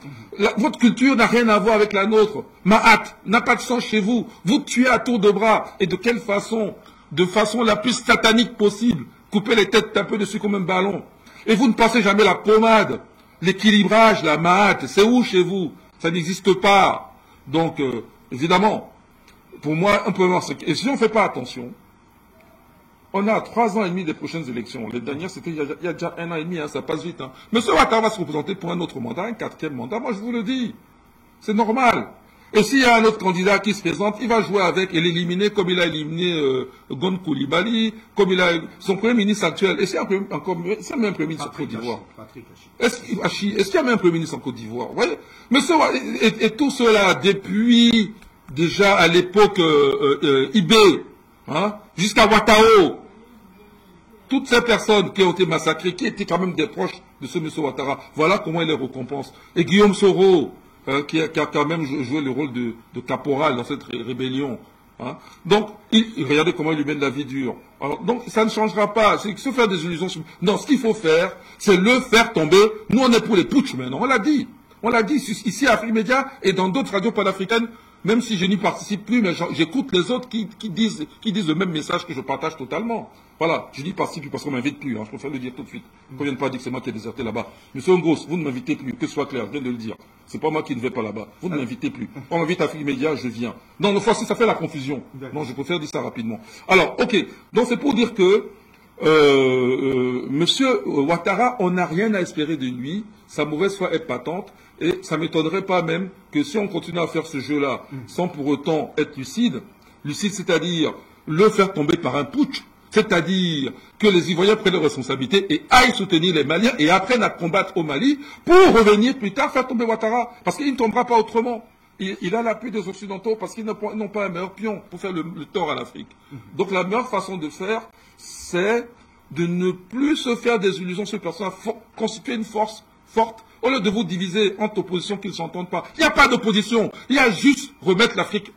Votre culture n'a rien à voir avec la nôtre. Mahat n'a pas de sens chez vous. Vous tuez à tour de bras. Et de quelle façon? De façon la plus satanique possible. Coupez les têtes un peu dessus comme un ballon. Et vous ne passez jamais la pommade. L'équilibrage, la Mahat, c'est où chez vous? Ça n'existe pas. Donc, évidemment, pour moi, on peut voir ce et si on ne fait pas attention, on a 3 ans et demi des prochaines élections. Les dernières, c'était il y a déjà 1 an et demi, hein, ça passe vite. Hein. Monsieur Ouattara va se représenter pour un autre mandat, un 4e mandat. Moi, je vous le dis. C'est normal. Et s'il y a un autre candidat qui se présente, il va jouer avec et l'éliminer comme il a éliminé Gon Koulibaly, comme il a son premier ministre actuel. Et c'est même un premier ministre en Côte d'Ivoire. Est-ce qu'il y a même un premier ministre en Côte d'Ivoire? Ouais. Monsieur, et tout cela, depuis déjà à l'époque Ibé, hein, jusqu'à Ouattao, toutes ces personnes qui ont été massacrées, qui étaient quand même des proches de ce monsieur Ouattara, voilà comment il les récompense. Et Guillaume Soro, qui a quand même joué le rôle de caporal dans cette rébellion. Hein. Donc, regardez comment il lui mène la vie dure. Alors, donc, ça ne changera pas. C'est se faire des illusions. Non, ce qu'il faut faire, c'est le faire tomber. Nous, on est pour les putsch maintenant. On l'a dit. On l'a dit ici à Afrique Média et dans d'autres radios panafricaines. Même si je n'y participe plus, mais j'écoute les autres qui disent le même message que je partage totalement. Voilà, je n'y participe plus parce qu'on ne m'invite plus, hein, je préfère le dire tout de suite. Qu'on ne vienne pas dire que c'est moi qui ai déserté là-bas. Monsieur Ngos, vous ne m'invitez plus, que ce soit clair, je viens de le dire. C'est pas moi qui ne vais pas là-bas. Vous ne m'invitez plus. On m'invite à Afrique Média, je viens. Non, une fois, si ça fait la confusion. Non, je préfère dire ça rapidement. Alors, ok. Donc c'est pour dire que Monsieur Ouattara, on n'a rien à espérer de lui. Sa mauvaise foi est patente. Et ça ne m'étonnerait pas même que si on continue à faire ce jeu-là, sans pour autant être lucide, c'est-à-dire le faire tomber par un putsch, c'est-à-dire que les Ivoiriens prennent leurs responsabilités et aillent soutenir les Maliens et apprennent à combattre au Mali pour revenir plus tard faire tomber Ouattara. Parce qu'il ne tombera pas autrement. Il a l'appui des Occidentaux parce qu'ils n'ont pas un meilleur pion pour faire le tort à l'Afrique. Donc la meilleure façon de faire, c'est de ne plus se faire des illusions sur personne, constituer une force forte, au lieu de vous diviser entre oppositions qui ne s'entendent pas. Il n'y a pas d'opposition. Il y a juste remettre l'Afrique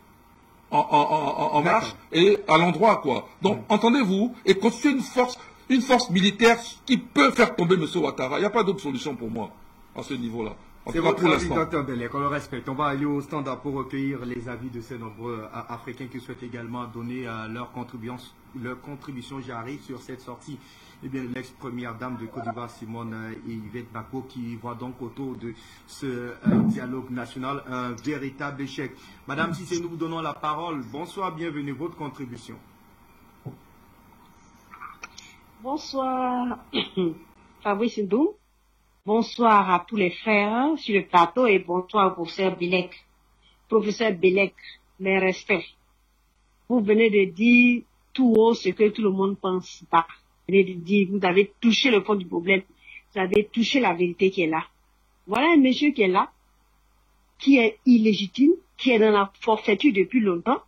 en marche et à l'endroit, quoi. Donc, entendez-vous, et constituer une force militaire qui peut faire tomber M. Ouattara. Il n'y a pas d'autre solution pour moi, à ce niveau-là. C'est votre avis d'entendre, qu'on le respecte. On va aller au standard pour recueillir les avis de ces nombreux Africains qui souhaitent également donner leur contribution. J'arrive sur cette sortie. Eh bien, l'ex-première dame de Côte d'Ivoire, Simone Yvette Bako, qui voit donc autour de ce dialogue national un véritable échec. Madame Cissé, nous vous donnons la parole. Bonsoir, bienvenue. Votre contribution. Bonsoir, Fabrice Ndou. Bonsoir à tous les frères sur le plateau et bonsoir au professeur Bellec. Professeur Bellec, mes respects. Vous venez de dire tout haut ce que tout le monde pense pas. Vous avez touché le fond du problème. Vous avez touché la vérité qui est là. Voilà un monsieur qui est là, qui est illégitime, qui est dans la forfaiture depuis longtemps.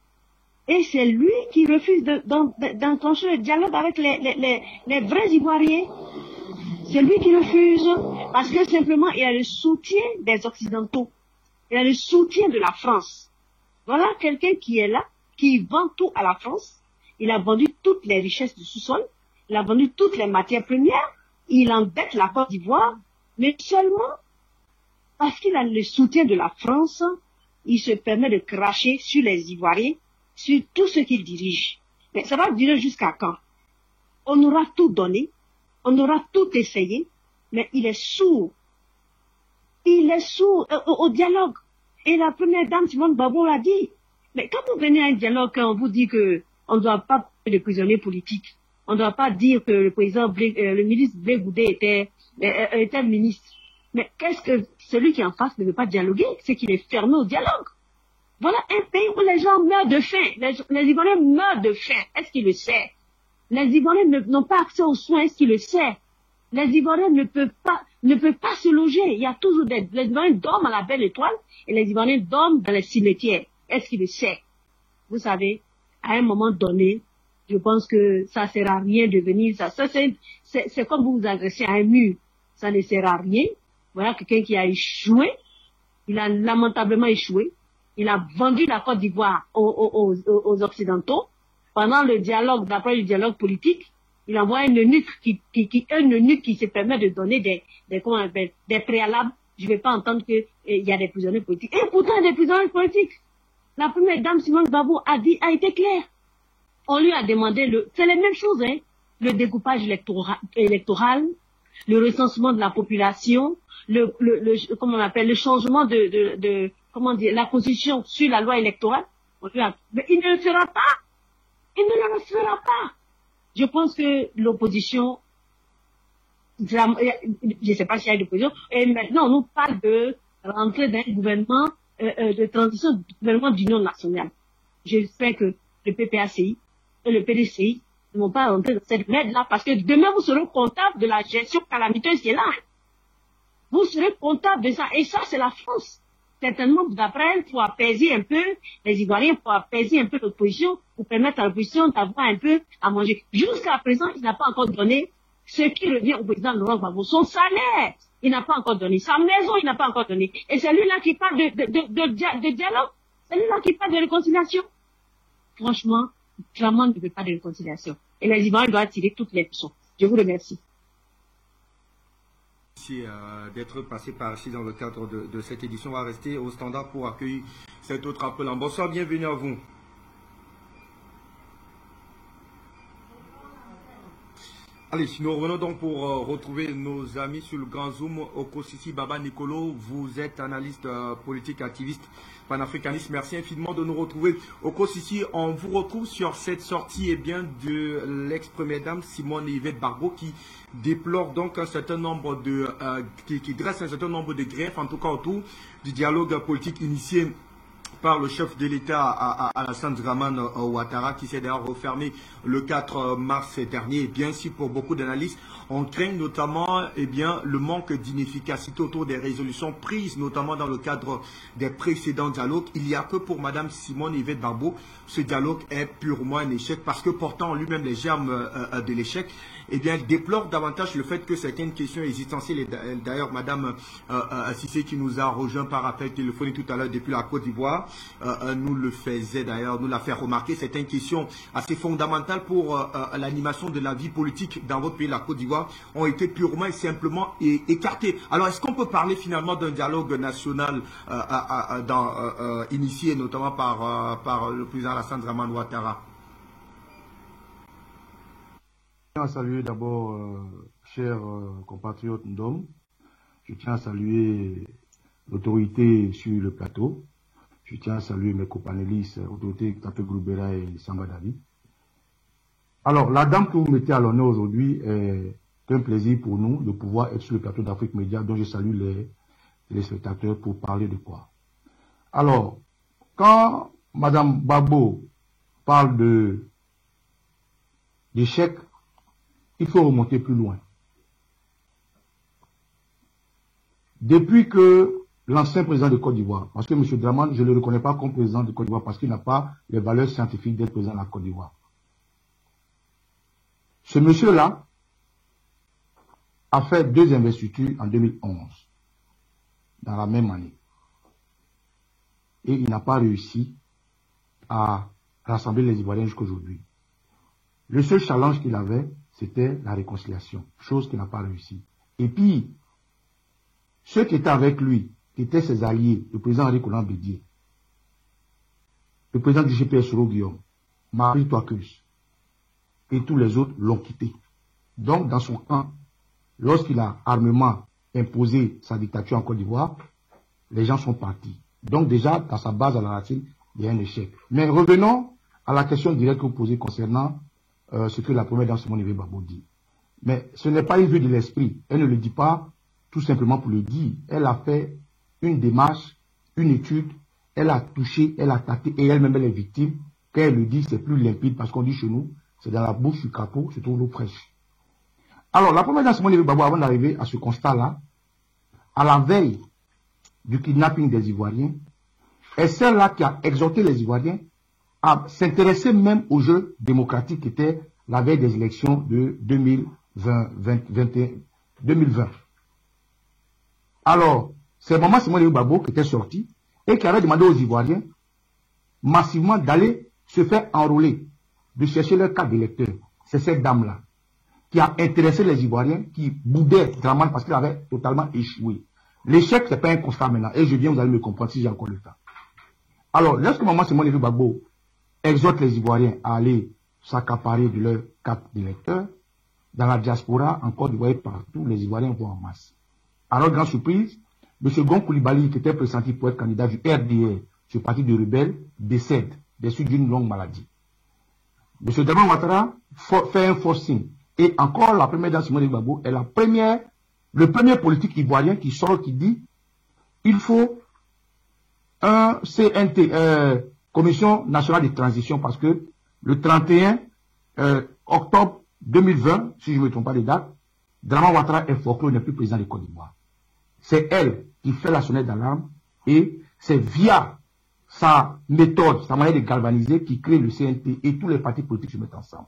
Et c'est lui qui refuse d'enclencher le dialogue avec les vrais Ivoiriens. C'est lui qui refuse. Parce que simplement, il a le soutien des Occidentaux. Il a le soutien de la France. Voilà quelqu'un qui est là, qui vend tout à la France. Il a vendu toutes les richesses du sous-sol. Il a vendu toutes les matières premières. Il endette la Côte d'Ivoire. Mais seulement parce qu'il a le soutien de la France, il se permet de cracher sur les Ivoiriens, sur tout ce qu'il dirige. Mais ça va durer jusqu'à quand? On aura tout donné. On aura tout essayé. Mais il est sourd. Il est sourd au dialogue. Et la première dame, Simone Babo, l'a dit. Mais quand vous venez à un dialogue, on vous dit que on ne doit pas parler de prisonniers politiques. On ne doit pas dire que le ministre Blé Goudé était ministre. Mais qu'est-ce que celui qui est en face ne veut pas dialoguer? C'est qu'il est fermé au dialogue. Voilà un pays où les gens meurent de faim. Les Ivoiriens meurent de faim. Est-ce qu'il le sait? Les Ivoiriens n'ont pas accès aux soins. Est-ce qu'il le sait? Les Ivoiriens ne peuvent pas se loger. Il y a toujours les Ivoiriens dorment à la Belle Étoile et les Ivoiriens dorment dans les cimetières. Est-ce qu'il le sait? Vous savez, à un moment donné, je pense que ça ne sert à rien de venir. C'est comme vous agressez à un mur. Ça ne sert à rien. Voilà quelqu'un qui a échoué. Il a lamentablement échoué. Il a vendu la Côte d'Ivoire aux Occidentaux. Pendant le dialogue, d'après le dialogue politique, il envoie un eunuque qui se permet de donner des préalables. Je ne vais pas entendre qu'il y a des prisonniers politiques. Et pourtant, il y a des prisonniers politiques. La première dame, Simone Gbagbo, a été claire. On lui a demandé c'est les mêmes choses, hein. Le découpage électoral, le recensement de la population, comment on appelle, le changement comment dire, la constitution sur la loi électorale. Mais il ne le fera pas. Il ne le fera pas. Je pense que l'opposition, je ne sais pas s'il y a une opposition, et maintenant on nous parle de rentrer dans un gouvernement de transition, du gouvernement d'union nationale. J'espère que le PPACI et le PDCI ne vont pas rentrer dans cette merde-là, parce que demain vous serez comptable de la gestion calamiteuse qui est là. Vous serez comptable de ça, et ça c'est la France. Certainement, d'après, il faut apaiser un peu les Ivoiriens, il faut apaiser un peu l'opposition, pour permettre à l'opposition d'avoir un peu à manger. Jusqu'à présent, il n'a pas encore donné ce qui revient au président Laurent Gbagbo. Son salaire, il n'a pas encore donné. Sa maison, il n'a pas encore donné. Et c'est lui-là qui parle de dialogue. C'est lui-là qui parle de réconciliation. Franchement, clairement, il ne veut pas de réconciliation. Et les Ivoiriens doivent tirer toutes les leçons. Je vous remercie. D'être passé par ici dans le cadre de cette édition. On va rester au standard pour accueillir cet autre appelant. Bonsoir, bienvenue à vous. Allez, nous revenons donc pour retrouver nos amis sur le grand Zoom. Okosisi Baba Nicolo, vous êtes analyste politique, activiste, panafricaniste. Merci infiniment de nous retrouver. Okosisi, on vous retrouve sur cette sortie de l'ex-première dame Simone Yvette Gbagbo qui déplore donc un certain nombre qui dresse un certain nombre de griefs, en tout cas autour du dialogue politique initié par le chef de l'État Alassane Dramane Ouattara, qui s'est d'ailleurs refermé le 4 mars dernier. Et bien sûr, pour beaucoup d'analystes, on craint notamment le manque d'inefficacité autour des résolutions prises, notamment dans le cadre des précédents dialogues. Il y a que pour Mme Simone Yvette Gbagbo, ce dialogue est purement un échec, parce que portant en lui-même les germes de l'échec, elle déplore davantage le fait que certaines questions existentielles, et d'ailleurs Mme Cissé qui nous a rejoint par appel téléphonique tout à l'heure depuis la Côte d'Ivoire, nous le faisait d'ailleurs, nous l'a fait remarquer, certaines questions assez fondamentales pour l'animation de la vie politique dans votre pays, la Côte d'Ivoire, ont été purement et simplement écartées. Alors est-ce qu'on peut parler finalement d'un dialogue national initié notamment par le président Alassane Dramane Ouattara? Je tiens à saluer d'abord, chers compatriotes Ndom, je tiens à saluer l'autorité sur le plateau, je tiens à saluer mes copanélistes, autorité Tapé Groubera et Samba David. Alors, la dame que vous mettez à l'honneur aujourd'hui est un plaisir pour nous de pouvoir être sur le plateau d'Afrique Média, dont je salue les spectateurs pour parler de quoi. Alors, quand Mme Gbagbo parle d'échec, il faut remonter plus loin. Depuis que l'ancien président de Côte d'Ivoire, parce que M. Dramane, je ne le reconnais pas comme président de Côte d'Ivoire parce qu'il n'a pas les valeurs scientifiques d'être président de la Côte d'Ivoire. Ce monsieur-là a fait 2 investitures en 2011, dans la même année. Et il n'a pas réussi à rassembler les Ivoiriens jusqu'aujourd'hui. Le seul challenge qu'il avait, c'était la réconciliation, chose qu'il n'a pas réussi. Et puis, ceux qui étaient avec lui, qui étaient ses alliés, le président Henri Konan Bédié, le président du GPS Guillaume, Marie Toakus, et tous les autres l'ont quitté. Donc, dans son camp, lorsqu'il a armement imposé sa dictature en Côte d'Ivoire, les gens sont partis. Donc, déjà, dans sa base à la racine, il y a un échec. Mais revenons à la question directe que vous posez concernant ce que la première dame Simone Veil Gbagbo dit. Mais ce n'est pas une vue de l'esprit. Elle ne le dit pas tout simplement pour le dire. Elle a fait une démarche, une étude, elle a touché, elle a tâté et elle-même elle est victime. Quand elle le dit, c'est plus limpide parce qu'on dit chez nous, c'est dans la bouche du capot, se trouve l'eau fraîche. Alors, la première dame Simone Veil Gbagbo, avant d'arriver à ce constat-là, à la veille du kidnapping des Ivoiriens, est celle-là qui a exhorté les Ivoiriens à s'intéresser même aux jeux démocratiques qui étaient la veille des élections de 2020. Alors, c'est Maman Simone Veil Gbagbo qui était sorti et qui avait demandé aux Ivoiriens massivement d'aller se faire enrôler, de chercher leur carte d'électeur. C'est cette dame-là qui a intéressé les Ivoiriens, qui boudaient Dramane parce qu'il avait totalement échoué. L'échec, ce n'est pas un constat maintenant. Et je viens, vous allez me comprendre si j'ai encore le temps. Alors, lorsque Maman Simone Veil Gbagbo exhorte les Ivoiriens à aller s'accaparer de leur carte d'électeur, dans la diaspora, en Côte d'Ivoire, partout, les Ivoiriens vont en masse. Alors, grande surprise, M. Gon Coulibaly, qui était pressenti pour être candidat du RDR, ce parti de rebelles, décède des suites d'une longue maladie. M. Dramane Ouattara fait un forcing. Et encore, la première dame Simone Veil Gbagbo est le premier politique ivoirien qui sort, qui dit il faut un CNT, Commission nationale de transition, parce que le 31 octobre 2020, si je ne me trompe pas des dates, Dramane Ouattara est forclos, n'est plus président de Côte d'Ivoire. C'est elle qui fait la sonnette d'alarme et c'est via sa méthode, sa manière de galvaniser qui crée le CNT et tous les partis politiques se mettent ensemble.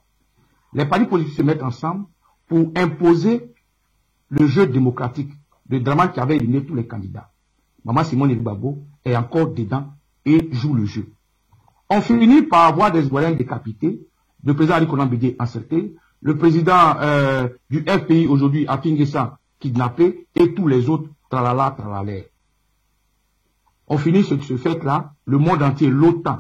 Les partis politiques se mettent ensemble pour imposer le jeu démocratique de Dramane qui avait éliminé tous les candidats. Maman Simone Veil Gbagbo est encore dedans et joue le jeu. On finit par avoir des Ivoiriens décapités, le président Ali Konan Bédié encerclé, le président du FPI aujourd'hui, Afin Guessan, kidnappé, et tous les autres, tralala, tralalère. On finit ce fait-là, le monde entier, l'OTAN,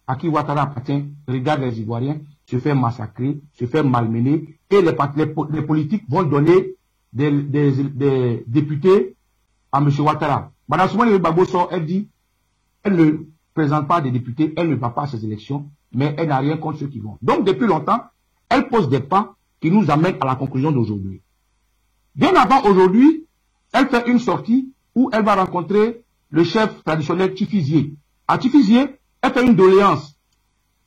à qui Ouattara appartient, regarde les Ivoiriens, se fait massacrer, se fait malmener, et les politiques vont donner des députés à M. Ouattara. Madame Simone Veil Gbagbo sort, elle dit, elle ne présente pas des députés, elle ne va pas à ces élections, mais elle n'a rien contre ceux qui vont. Donc, depuis longtemps, elle pose des pas qui nous amènent à la conclusion d'aujourd'hui. Bien avant aujourd'hui, elle fait une sortie où elle va rencontrer le chef traditionnel Tifizier. À Tifizier, elle fait une doléance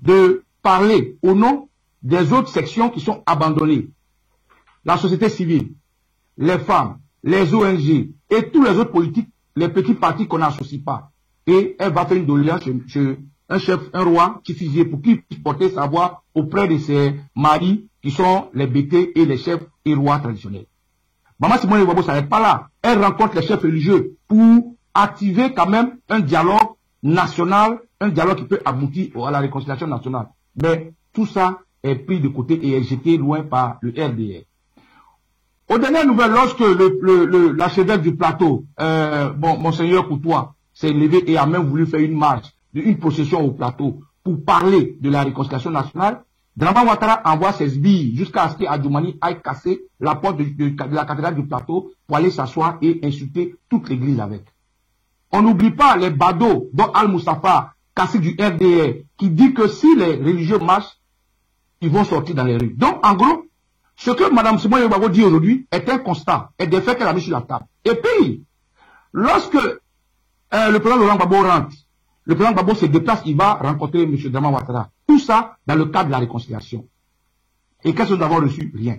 de parler au nom des autres sections qui sont abandonnées. La société civile, les femmes, les ONG et tous les autres politiques, les petits partis qu'on n'associe pas. Et elle va faire une doléance chez un roi Tifizier pour qu'il puisse porter sa voix auprès de ses maris qui sont les BT et les chefs et rois traditionnels. Maman Simone Veil Gbagbo ne s'arrête pas là. Elle rencontre les chefs religieux pour activer quand même un dialogue national, un dialogue qui peut aboutir à la réconciliation nationale. Mais tout ça est pris de côté et est jeté loin par le RDR. Aux dernières nouvelles, lorsque l'archevêque du plateau, Monseigneur Coutois, s'est levé et a même voulu faire une marche, une procession au plateau pour parler de la réconciliation nationale, Dramane Ouattara envoie ses billes jusqu'à ce qu'Adjoumani aille casser la porte de la cathédrale du plateau pour aller s'asseoir et insulter toute l'église avec. On n'oublie pas les badauds dont Al-Moustapha, cassé du RDR, qui dit que si les religieux marchent, ils vont sortir dans les rues. Donc, en gros, ce que Mme Simone Veil Gbagbo dit aujourd'hui est un constat, est des faits qu'elle a mis sur la table. Et puis, lorsque le président Laurent Gbagbo rentre, le président Gbagbo se déplace, il va rencontrer M. Dramane Ouattara. Tout ça dans le cadre de la réconciliation. Et qu'est-ce que nous avons reçu? Rien.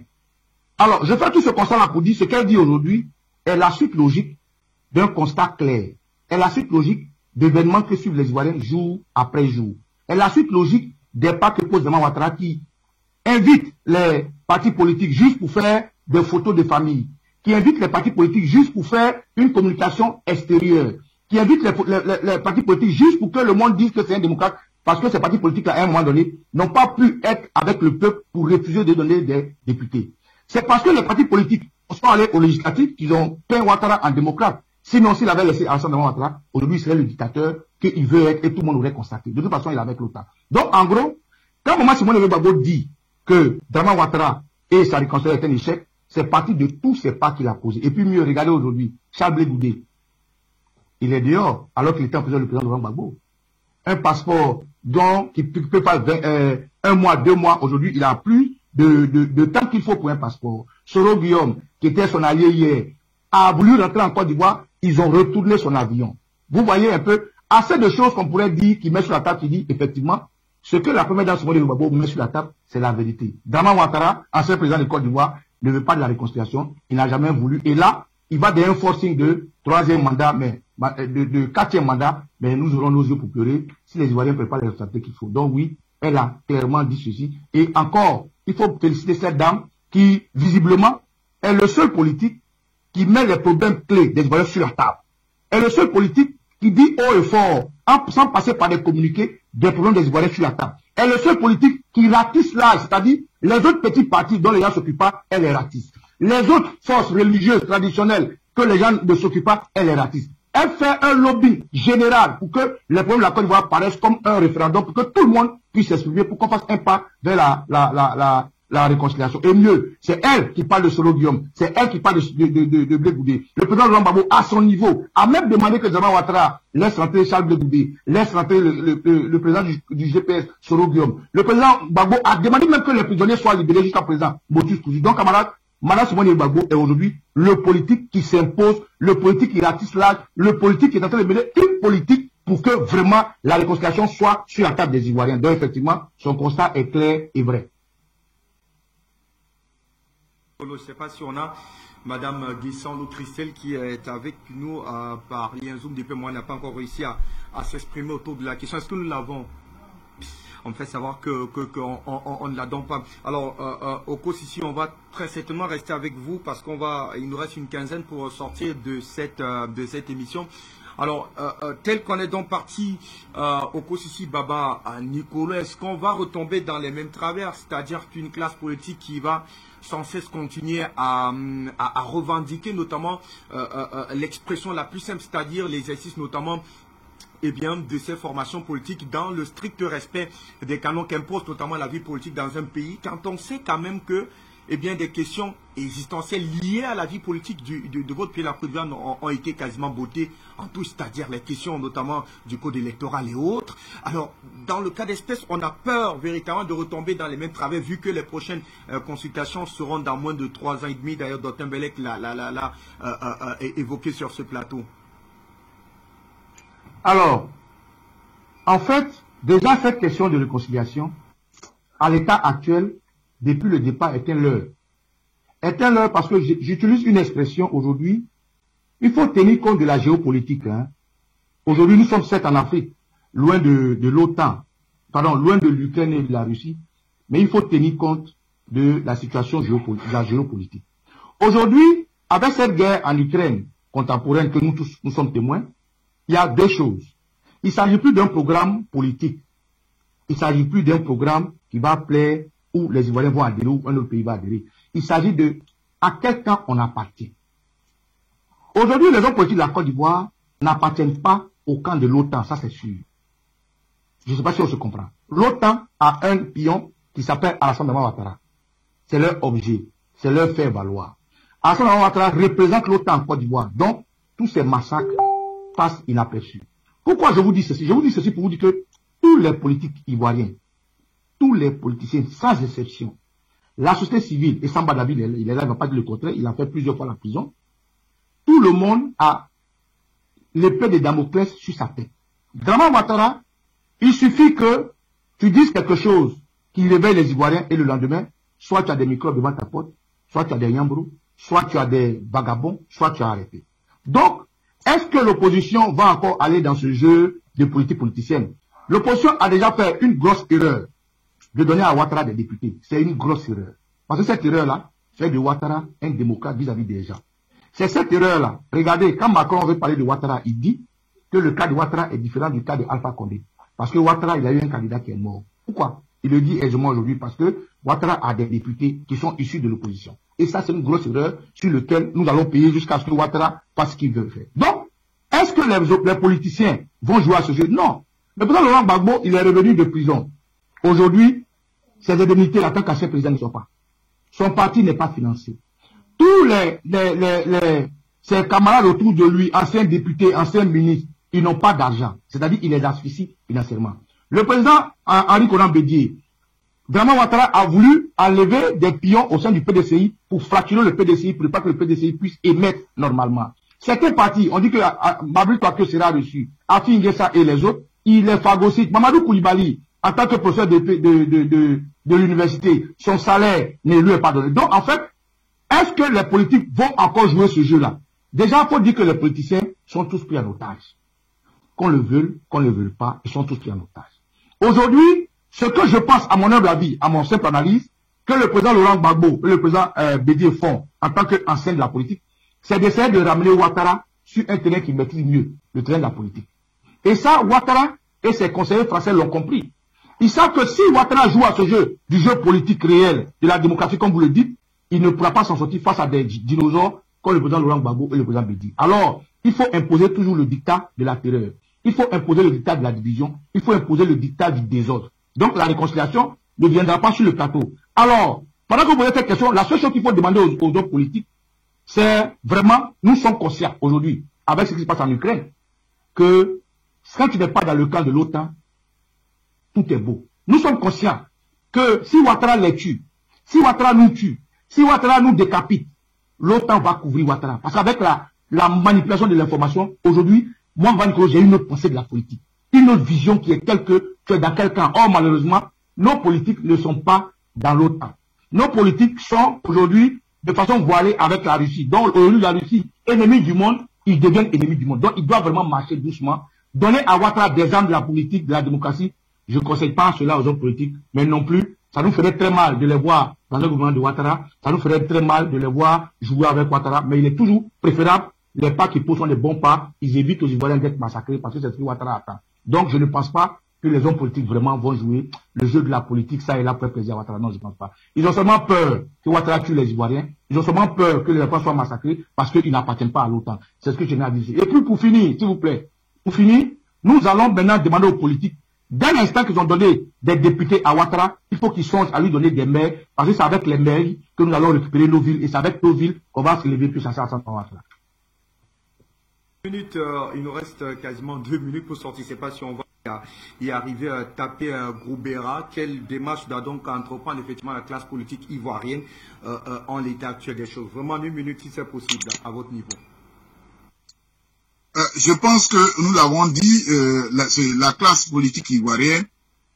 Alors, je fais tout ce constat-là pour dire ce qu'elle dit aujourd'hui est la suite logique d'un constat clair. Est la suite logique d'événements que suivent les Ivoiriens jour après jour. Est la suite logique des pas que pose Dramane Ouattara qui invite les partis politiques juste pour faire des photos de famille, qui invite les partis politiques juste pour faire une communication extérieure, qui invite les partis politiques juste pour que le monde dise que c'est un démocrate, parce que ces partis politiques, à un moment donné, n'ont pas pu être avec le peuple pour refuser de donner des députés. C'est parce que les partis politiques sont allés aux législatives qu'ils ont peint Ouattara en démocrate. Sinon, s'il avait laissé Alassane Dramane Ouattara, aujourd'hui, il serait le dictateur qu'il veut être et tout le monde aurait constaté. De toute façon, il est avec l'OTAN. Donc, en gros, quand Maman Simone Veil Gbagbo dit que Dramane Ouattara et sa réconciliation est un échec, c'est parti de tous ces pas qu'il a posés. Et puis mieux, regardez aujourd'hui, Charles Blé Goudé, il est dehors, alors qu'il était en prison le président Laurent Gbagbo. Un passeport qui peut pas 1 mois, 2 mois, aujourd'hui, il a plus de temps qu'il faut pour un passeport. Soro Guillaume, qui était son allié hier, a voulu rentrer en Côte d'Ivoire, ils ont retourné son avion. Vous voyez un peu, assez de choses qu'on pourrait dire, qui met sur la table, qui dit, effectivement, ce que la première dame Simone Gbagbo met sur la table, c'est la vérité. Dramane Ouattara, ancien président de Côte d'Ivoire, ne veut pas de la réconciliation, il n'a jamais voulu. Et là, il va d'un forcing de troisième mandat, mais de quatrième mandat, mais nous aurons nos yeux pour pleurer si les Ivoiriens ne peuvent pas les respecter qu'il faut. Donc oui, elle a clairement dit ceci. Et encore, il faut féliciter cette dame qui, visiblement, est le seul politique qui met les problèmes clés des Ivoiriens sur la table. Elle est le seul politique qui dit haut et fort, sans passer par des communiqués, des problèmes des Ivoiriens sur la table. Elle est le seul politique qui ratisse l'âge, c'est-à-dire les autres petits partis dont les gens ne s'occupent pas, elle les ratisse. Les autres forces religieuses traditionnelles que les gens ne s'occupent pas, elle les ratisse. Elle fait un lobby général pour que les problèmes de la Côte d'Ivoire paraissent comme un référendum, pour que tout le monde puisse s'exprimer, pour qu'on fasse un pas vers la réconciliation. Et mieux, c'est elle qui parle de Soro Guillaume, c'est elle qui parle de Blé Goudé. Le président Laurent Gbagbo, à son niveau, a même demandé que Dramane Ouattara laisse rentrer Charles Blé Goudé, laisse rentrer le président du GPS, Soro Guillaume. Le président Gbagbo a demandé même que les prisonniers soient libérés jusqu'à présent. Donc, camarades, Madame Simone Gbagbo est aujourd'hui le politique qui s'impose, le politique qui ratisse l'âge, le politique qui est en train de mener une politique pour que vraiment la réconciliation soit sur la table des Ivoiriens. Donc effectivement, son constat est clair et vrai. Je ne sais pas si on a Madame Guissandou Christelle qui est avec nous par lien Zoom depuis moi, n'a pas encore réussi à s'exprimer autour de la question. Est-ce que nous l'avons? On me fait savoir qu'on ne la donne pas. Alors, au cours ici, on va très certainement rester avec vous parce il nous reste une quinzaine pour sortir de cette émission. Alors, tel qu'on est donc parti au cours ici, Baba Nicolas, est-ce qu'on va retomber dans les mêmes travers, c'est-à-dire qu'une classe politique qui va sans cesse continuer à revendiquer notamment l'expression la plus simple, c'est-à-dire l'exercice notamment de ces formations politiques dans le strict respect des canons qu'impose notamment la vie politique dans un pays, quand on sait quand même que des questions existentielles liées à la vie politique de votre pays, la Côte d'Ivoire, ont été quasiment bottées en tout, c'est-à-dire les questions notamment du code électoral et autres. Alors, dans le cas d'espèce, on a peur véritablement de retomber dans les mêmes travers, vu que les prochaines consultations seront dans moins de 3 ans et demi. D'ailleurs, Dr Mbelek l'a évoqué sur ce plateau. Alors, en fait, déjà cette question de réconciliation, à l'état actuel, depuis le départ, est un leurre. Est un leurre parce que j'utilise une expression aujourd'hui, il faut tenir compte de la géopolitique. Hein. Aujourd'hui, nous sommes certes en Afrique, loin de l'OTAN, loin de l'Ukraine et de la Russie, mais il faut tenir compte de la situation géopolitique. Aujourd'hui, avec cette guerre en Ukraine contemporaine que nous tous nous sommes témoins, il y a deux choses. Il ne s'agit plus d'un programme politique. Il ne s'agit plus d'un programme qui va plaire où les Ivoiriens vont adhérer ou un autre pays va adhérer. Il s'agit de à quel camp on appartient. Aujourd'hui, les hommes politiques de la Côte d'Ivoire n'appartiennent pas au camp de l'OTAN, ça c'est sûr. Je ne sais pas si on se comprend. L'OTAN a un pion qui s'appelle Alassane Dramane Ouattara. C'est leur objet, c'est leur faire valoir. Alassane Dramane Ouattara représente l'OTAN en Côte d'Ivoire. Donc, tous ces massacres passent inaperçus. Pourquoi je vous dis ceci? Je vous dis ceci pour vous dire que tous les politiques ivoiriens, tous les politiciens, sans exception, la société civile, et Samba David, il est là, il ne va pas dire le contraire, il a fait plusieurs fois la prison, tout le monde a l'épée de Damoclès sur sa tête. Dramane Ouattara, il suffit que tu dises quelque chose qui réveille les Ivoiriens et le lendemain, soit tu as des microbes devant ta porte, soit tu as des yambrous, soit tu as des vagabonds, soit tu as arrêté. Donc, est-ce que l'opposition va encore aller dans ce jeu de politique politicienne? L'opposition a déjà fait une grosse erreur de donner à Ouattara des députés. C'est une grosse erreur. Parce que cette erreur-là fait de Ouattara un démocrate vis-à-vis des gens. C'est cette erreur-là. Regardez, quand Macron veut parler de Ouattara, il dit que le cas de Ouattara est différent du cas de Alpha Condé. Parce que Ouattara, il a eu un candidat qui est mort. Pourquoi? Il le dit aisément aujourd'hui parce que Ouattara a des députés qui sont issus de l'opposition. Et ça, c'est une grosse erreur sur laquelle nous allons payer jusqu'à ce que Ouattara fasse ce qu'il veut faire. Donc, est-ce que les politiciens vont jouer à ce jeu? Non. Le président Laurent Gbagbo, il est revenu de prison. Aujourd'hui, ses indemnités, en tant qu'ancien président, ne sont pas. Son parti n'est pas financé. Tous ses camarades autour de lui, anciens députés, anciens ministres, ils n'ont pas d'argent. C'est-à-dire qu'ils les asphyxient financièrement. Le président Henri Konan Bédié, Vraiment, Ouattara a voulu enlever des pions au sein du PDCI pour fracturer le PDCI, pour ne pas que le PDCI puisse émettre normalement. Certains partis, on dit que Mabri Touaké sera reçu, Afi Nguessa et les autres, il est phagocyte. Mamadou Koulibaly, en tant que professeur de l'université, son salaire ne lui est pas donné. Donc, en fait, est-ce que les politiques vont encore jouer ce jeu-là? Déjà, il faut dire que les politiciens sont tous pris en otage. Qu'on le veuille, qu'on ne le veuille pas, ils sont tous pris en otage. Aujourd'hui, ce que je pense, à mon humble avis, à mon simple analyse, que le président Laurent Gbagbo et le président Bédié font en tant qu'ancien de la politique, c'est d'essayer de ramener Ouattara sur un terrain qui maîtrise mieux le terrain de la politique. Et ça, Ouattara et ses conseillers français l'ont compris. Ils savent que si Ouattara joue à ce jeu, du jeu politique réel, de la démocratie, comme vous le dites, il ne pourra pas s'en sortir face à des dinosaures comme le président Laurent Gbagbo et le président Bédié. Alors, il faut imposer toujours le dictat de la terreur. Il faut imposer le dictat de la division. Il faut imposer le dictat du désordre. Donc, la réconciliation ne viendra pas sur le plateau. Alors, pendant que vous posez cette question, la seule chose qu'il faut demander aux hommes politiques, c'est vraiment, nous sommes conscients aujourd'hui, avec ce qui se passe en Ukraine, que quand tu n'es pas dans le camp de l'OTAN, tout est beau. Nous sommes conscients que si Ouattara les tue, si Ouattara nous tue, si Ouattara nous décapite, l'OTAN va couvrir Ouattara. Parce qu'avec la manipulation de l'information, aujourd'hui, moi, j'ai une autre pensée de la politique. Une autre vision qui est telle que tu es dans quel camp. Or, malheureusement, nos politiques ne sont pas dans l'OTAN. Nos politiques sont aujourd'hui de façon voilée avec la Russie. Donc, aujourd'hui, la Russie, ennemi du monde, ils deviennent ennemis du monde. Donc, ils doivent vraiment marcher doucement. Donner à Ouattara des armes de la politique, de la démocratie. Je ne conseille pas cela aux hommes politiques, mais non plus, ça nous ferait très mal de les voir dans le gouvernement de Ouattara. Ça nous ferait très mal de les voir jouer avec Ouattara. Mais il est toujours préférable, les pas qui posent sont des bons pas. Ils évitent aux Ivoiriens d'être massacrés parce que c'est ce que Ouattara attend. Donc, je ne pense pas que les hommes politiques vraiment vont jouer le jeu de la politique, ça et là, pour faire plaisir à Ouattara. Non, je ne pense pas. Ils ont seulement peur que Ouattara tue les Ivoiriens. Ils ont seulement peur que les Ivoiriens soient massacrés parce qu'ils n'appartiennent pas à l'OTAN. C'est ce que je n'ai à dire. Et puis, pour finir, s'il vous plaît, pour finir, nous allons maintenant demander aux politiques, dès l'instant qu'ils ont donné des députés à Ouattara, il faut qu'ils songent à lui donner des maires, parce que c'est avec les maires que nous allons récupérer nos villes, et c'est avec nos villes qu'on va se lever plus ensemble à Ouattara. Il nous reste quasiment 2 minutes pour sortir. Je ne sais pas si on va y arriver à taper un Groubera. Quelle démarche doit donc entreprendre effectivement la classe politique ivoirienne en l'état actuel des choses? Vraiment 1 minute si c'est possible, à votre niveau. Je pense que nous l'avons dit, la classe politique ivoirienne,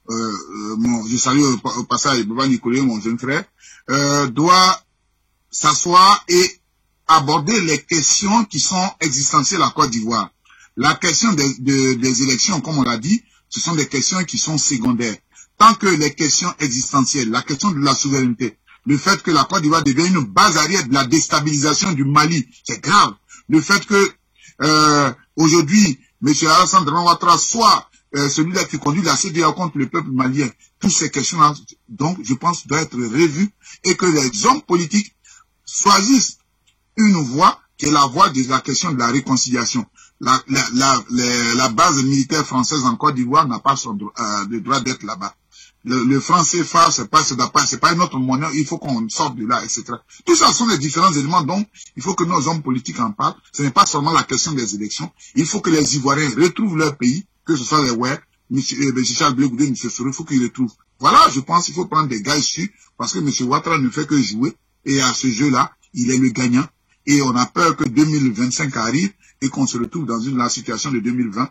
je salue au passage Baba Nicolé, mon jeune frère, doit s'asseoir et aborder les questions qui sont existentielles à Côte d'Ivoire. La question des élections, comme on l'a dit, ce sont des questions qui sont secondaires. Tant que les questions existentielles, la question de la souveraineté, le fait que la Côte d'Ivoire devient une base arrière de la déstabilisation du Mali, c'est grave. Le fait que aujourd'hui, M. Alassane Dramane Ouattara soit celui-là qui conduit la CEDEAO contre le peuple malien, toutes ces questions-là, donc, je pense, doivent être revues et que les hommes politiques choisissent une voie qui est la voie de la question de la réconciliation. La base militaire française en Côte d'Ivoire n'a pas le droit d'être là-bas. Le franc CFA, c'est pas une autre monnaie, il faut qu'on sorte de là, etc. Tout ça sont les différents éléments, donc il faut que nos hommes politiques en parlent. Ce n'est pas seulement la question des élections. Il faut que les Ivoiriens retrouvent leur pays, que ce soit les Ouai, M. Charles Blé Goudé, M. Soro, il faut qu'ils retrouvent. Voilà, je pense qu'il faut prendre des gars issus, parce que M. Ouattara ne fait que jouer, et à ce jeu-là, il est le gagnant. Et on a peur que 2025 arrive et qu'on se retrouve dans la situation de 2020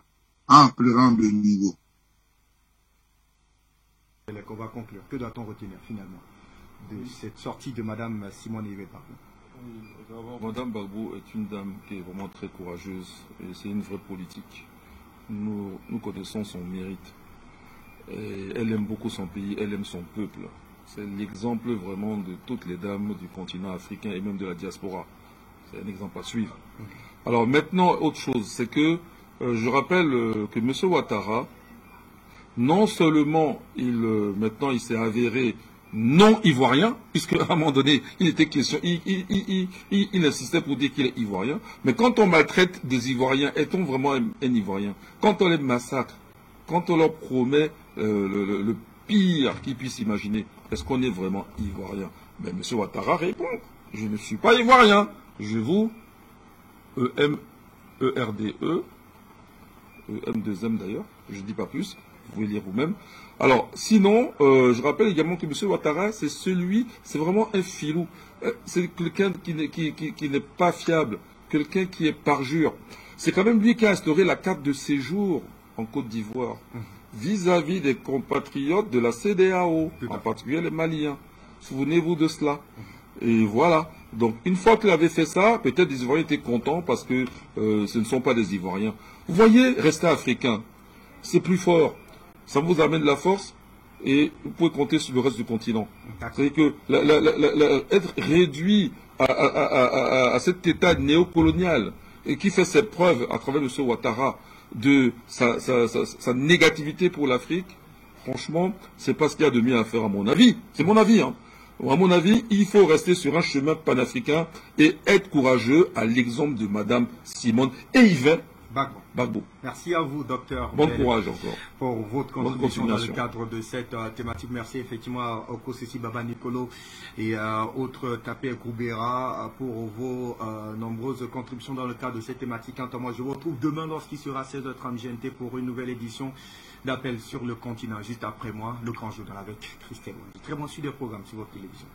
en pleurant de niveau. On va conclure. Que doit-on retenir finalement de cette sortie de Mme Simone Veil? Mme Gbagbo est une dame qui est vraiment très courageuse et c'est une vraie politique. Nous connaissons son mérite. Et elle aime beaucoup son pays, elle aime son peuple. C'est l'exemple vraiment de toutes les dames du continent africain et même de la diaspora. C'est un exemple à suivre. Alors maintenant, autre chose, c'est que je rappelle que M. Ouattara, non seulement maintenant il s'est avéré non ivoirien, puisque à un moment donné, il était question, il insistait pour dire qu'il est ivoirien, mais quand on maltraite des Ivoiriens, est-on vraiment un Ivoirien? Quand on les massacre, quand on leur promet le pire qu'ils puissent imaginer, est-ce qu'on est vraiment ivoirien? Mais M. Ouattara répond, je ne suis pas ivoirien. Je vous, EM2M d'ailleurs, je ne dis pas plus, vous pouvez lire vous-même. Alors, sinon, je rappelle également que M. Ouattara, c'est vraiment un filou. C'est quelqu'un qui n'est pas fiable, quelqu'un qui est parjure. C'est quand même lui qui a instauré la carte de séjour en Côte d'Ivoire, vis-à-vis des compatriotes de la CEDEAO, en particulier les Maliens. Souvenez-vous de cela. Et voilà. Donc, une fois qu'il avait fait ça, peut-être les Ivoiriens étaient contents parce que ce ne sont pas des Ivoiriens. Vous voyez, rester africain, c'est plus fort. Ça vous amène de la force et vous pouvez compter sur le reste du continent. C'est-à-dire que être réduit à cet état néocolonial et qui fait ses preuves à travers M. Ouattara de sa négativité pour l'Afrique, franchement, c'est pas ce qu'il y a de mieux à faire à mon avis. C'est mon avis, hein. À mon avis, il faut rester sur un chemin panafricain et être courageux à l'exemple de Mme Simone et Yvain Gbagbo. Merci à vous, docteur. Bon courage encore. Pour votre contribution dans le cadre de cette thématique. Merci effectivement à Okosesi Baba Nicolo et autres Tapé Koubera pour vos nombreuses contributions dans le cadre de cette thématique. Quant à moi, je vous retrouve demain lorsqu'il sera 16h30 GMT pour une nouvelle édition d'Appel sur le continent. Juste après moi, le grand journal avec Christelle Wandi. Très bon suivi des programmes sur votre télévision.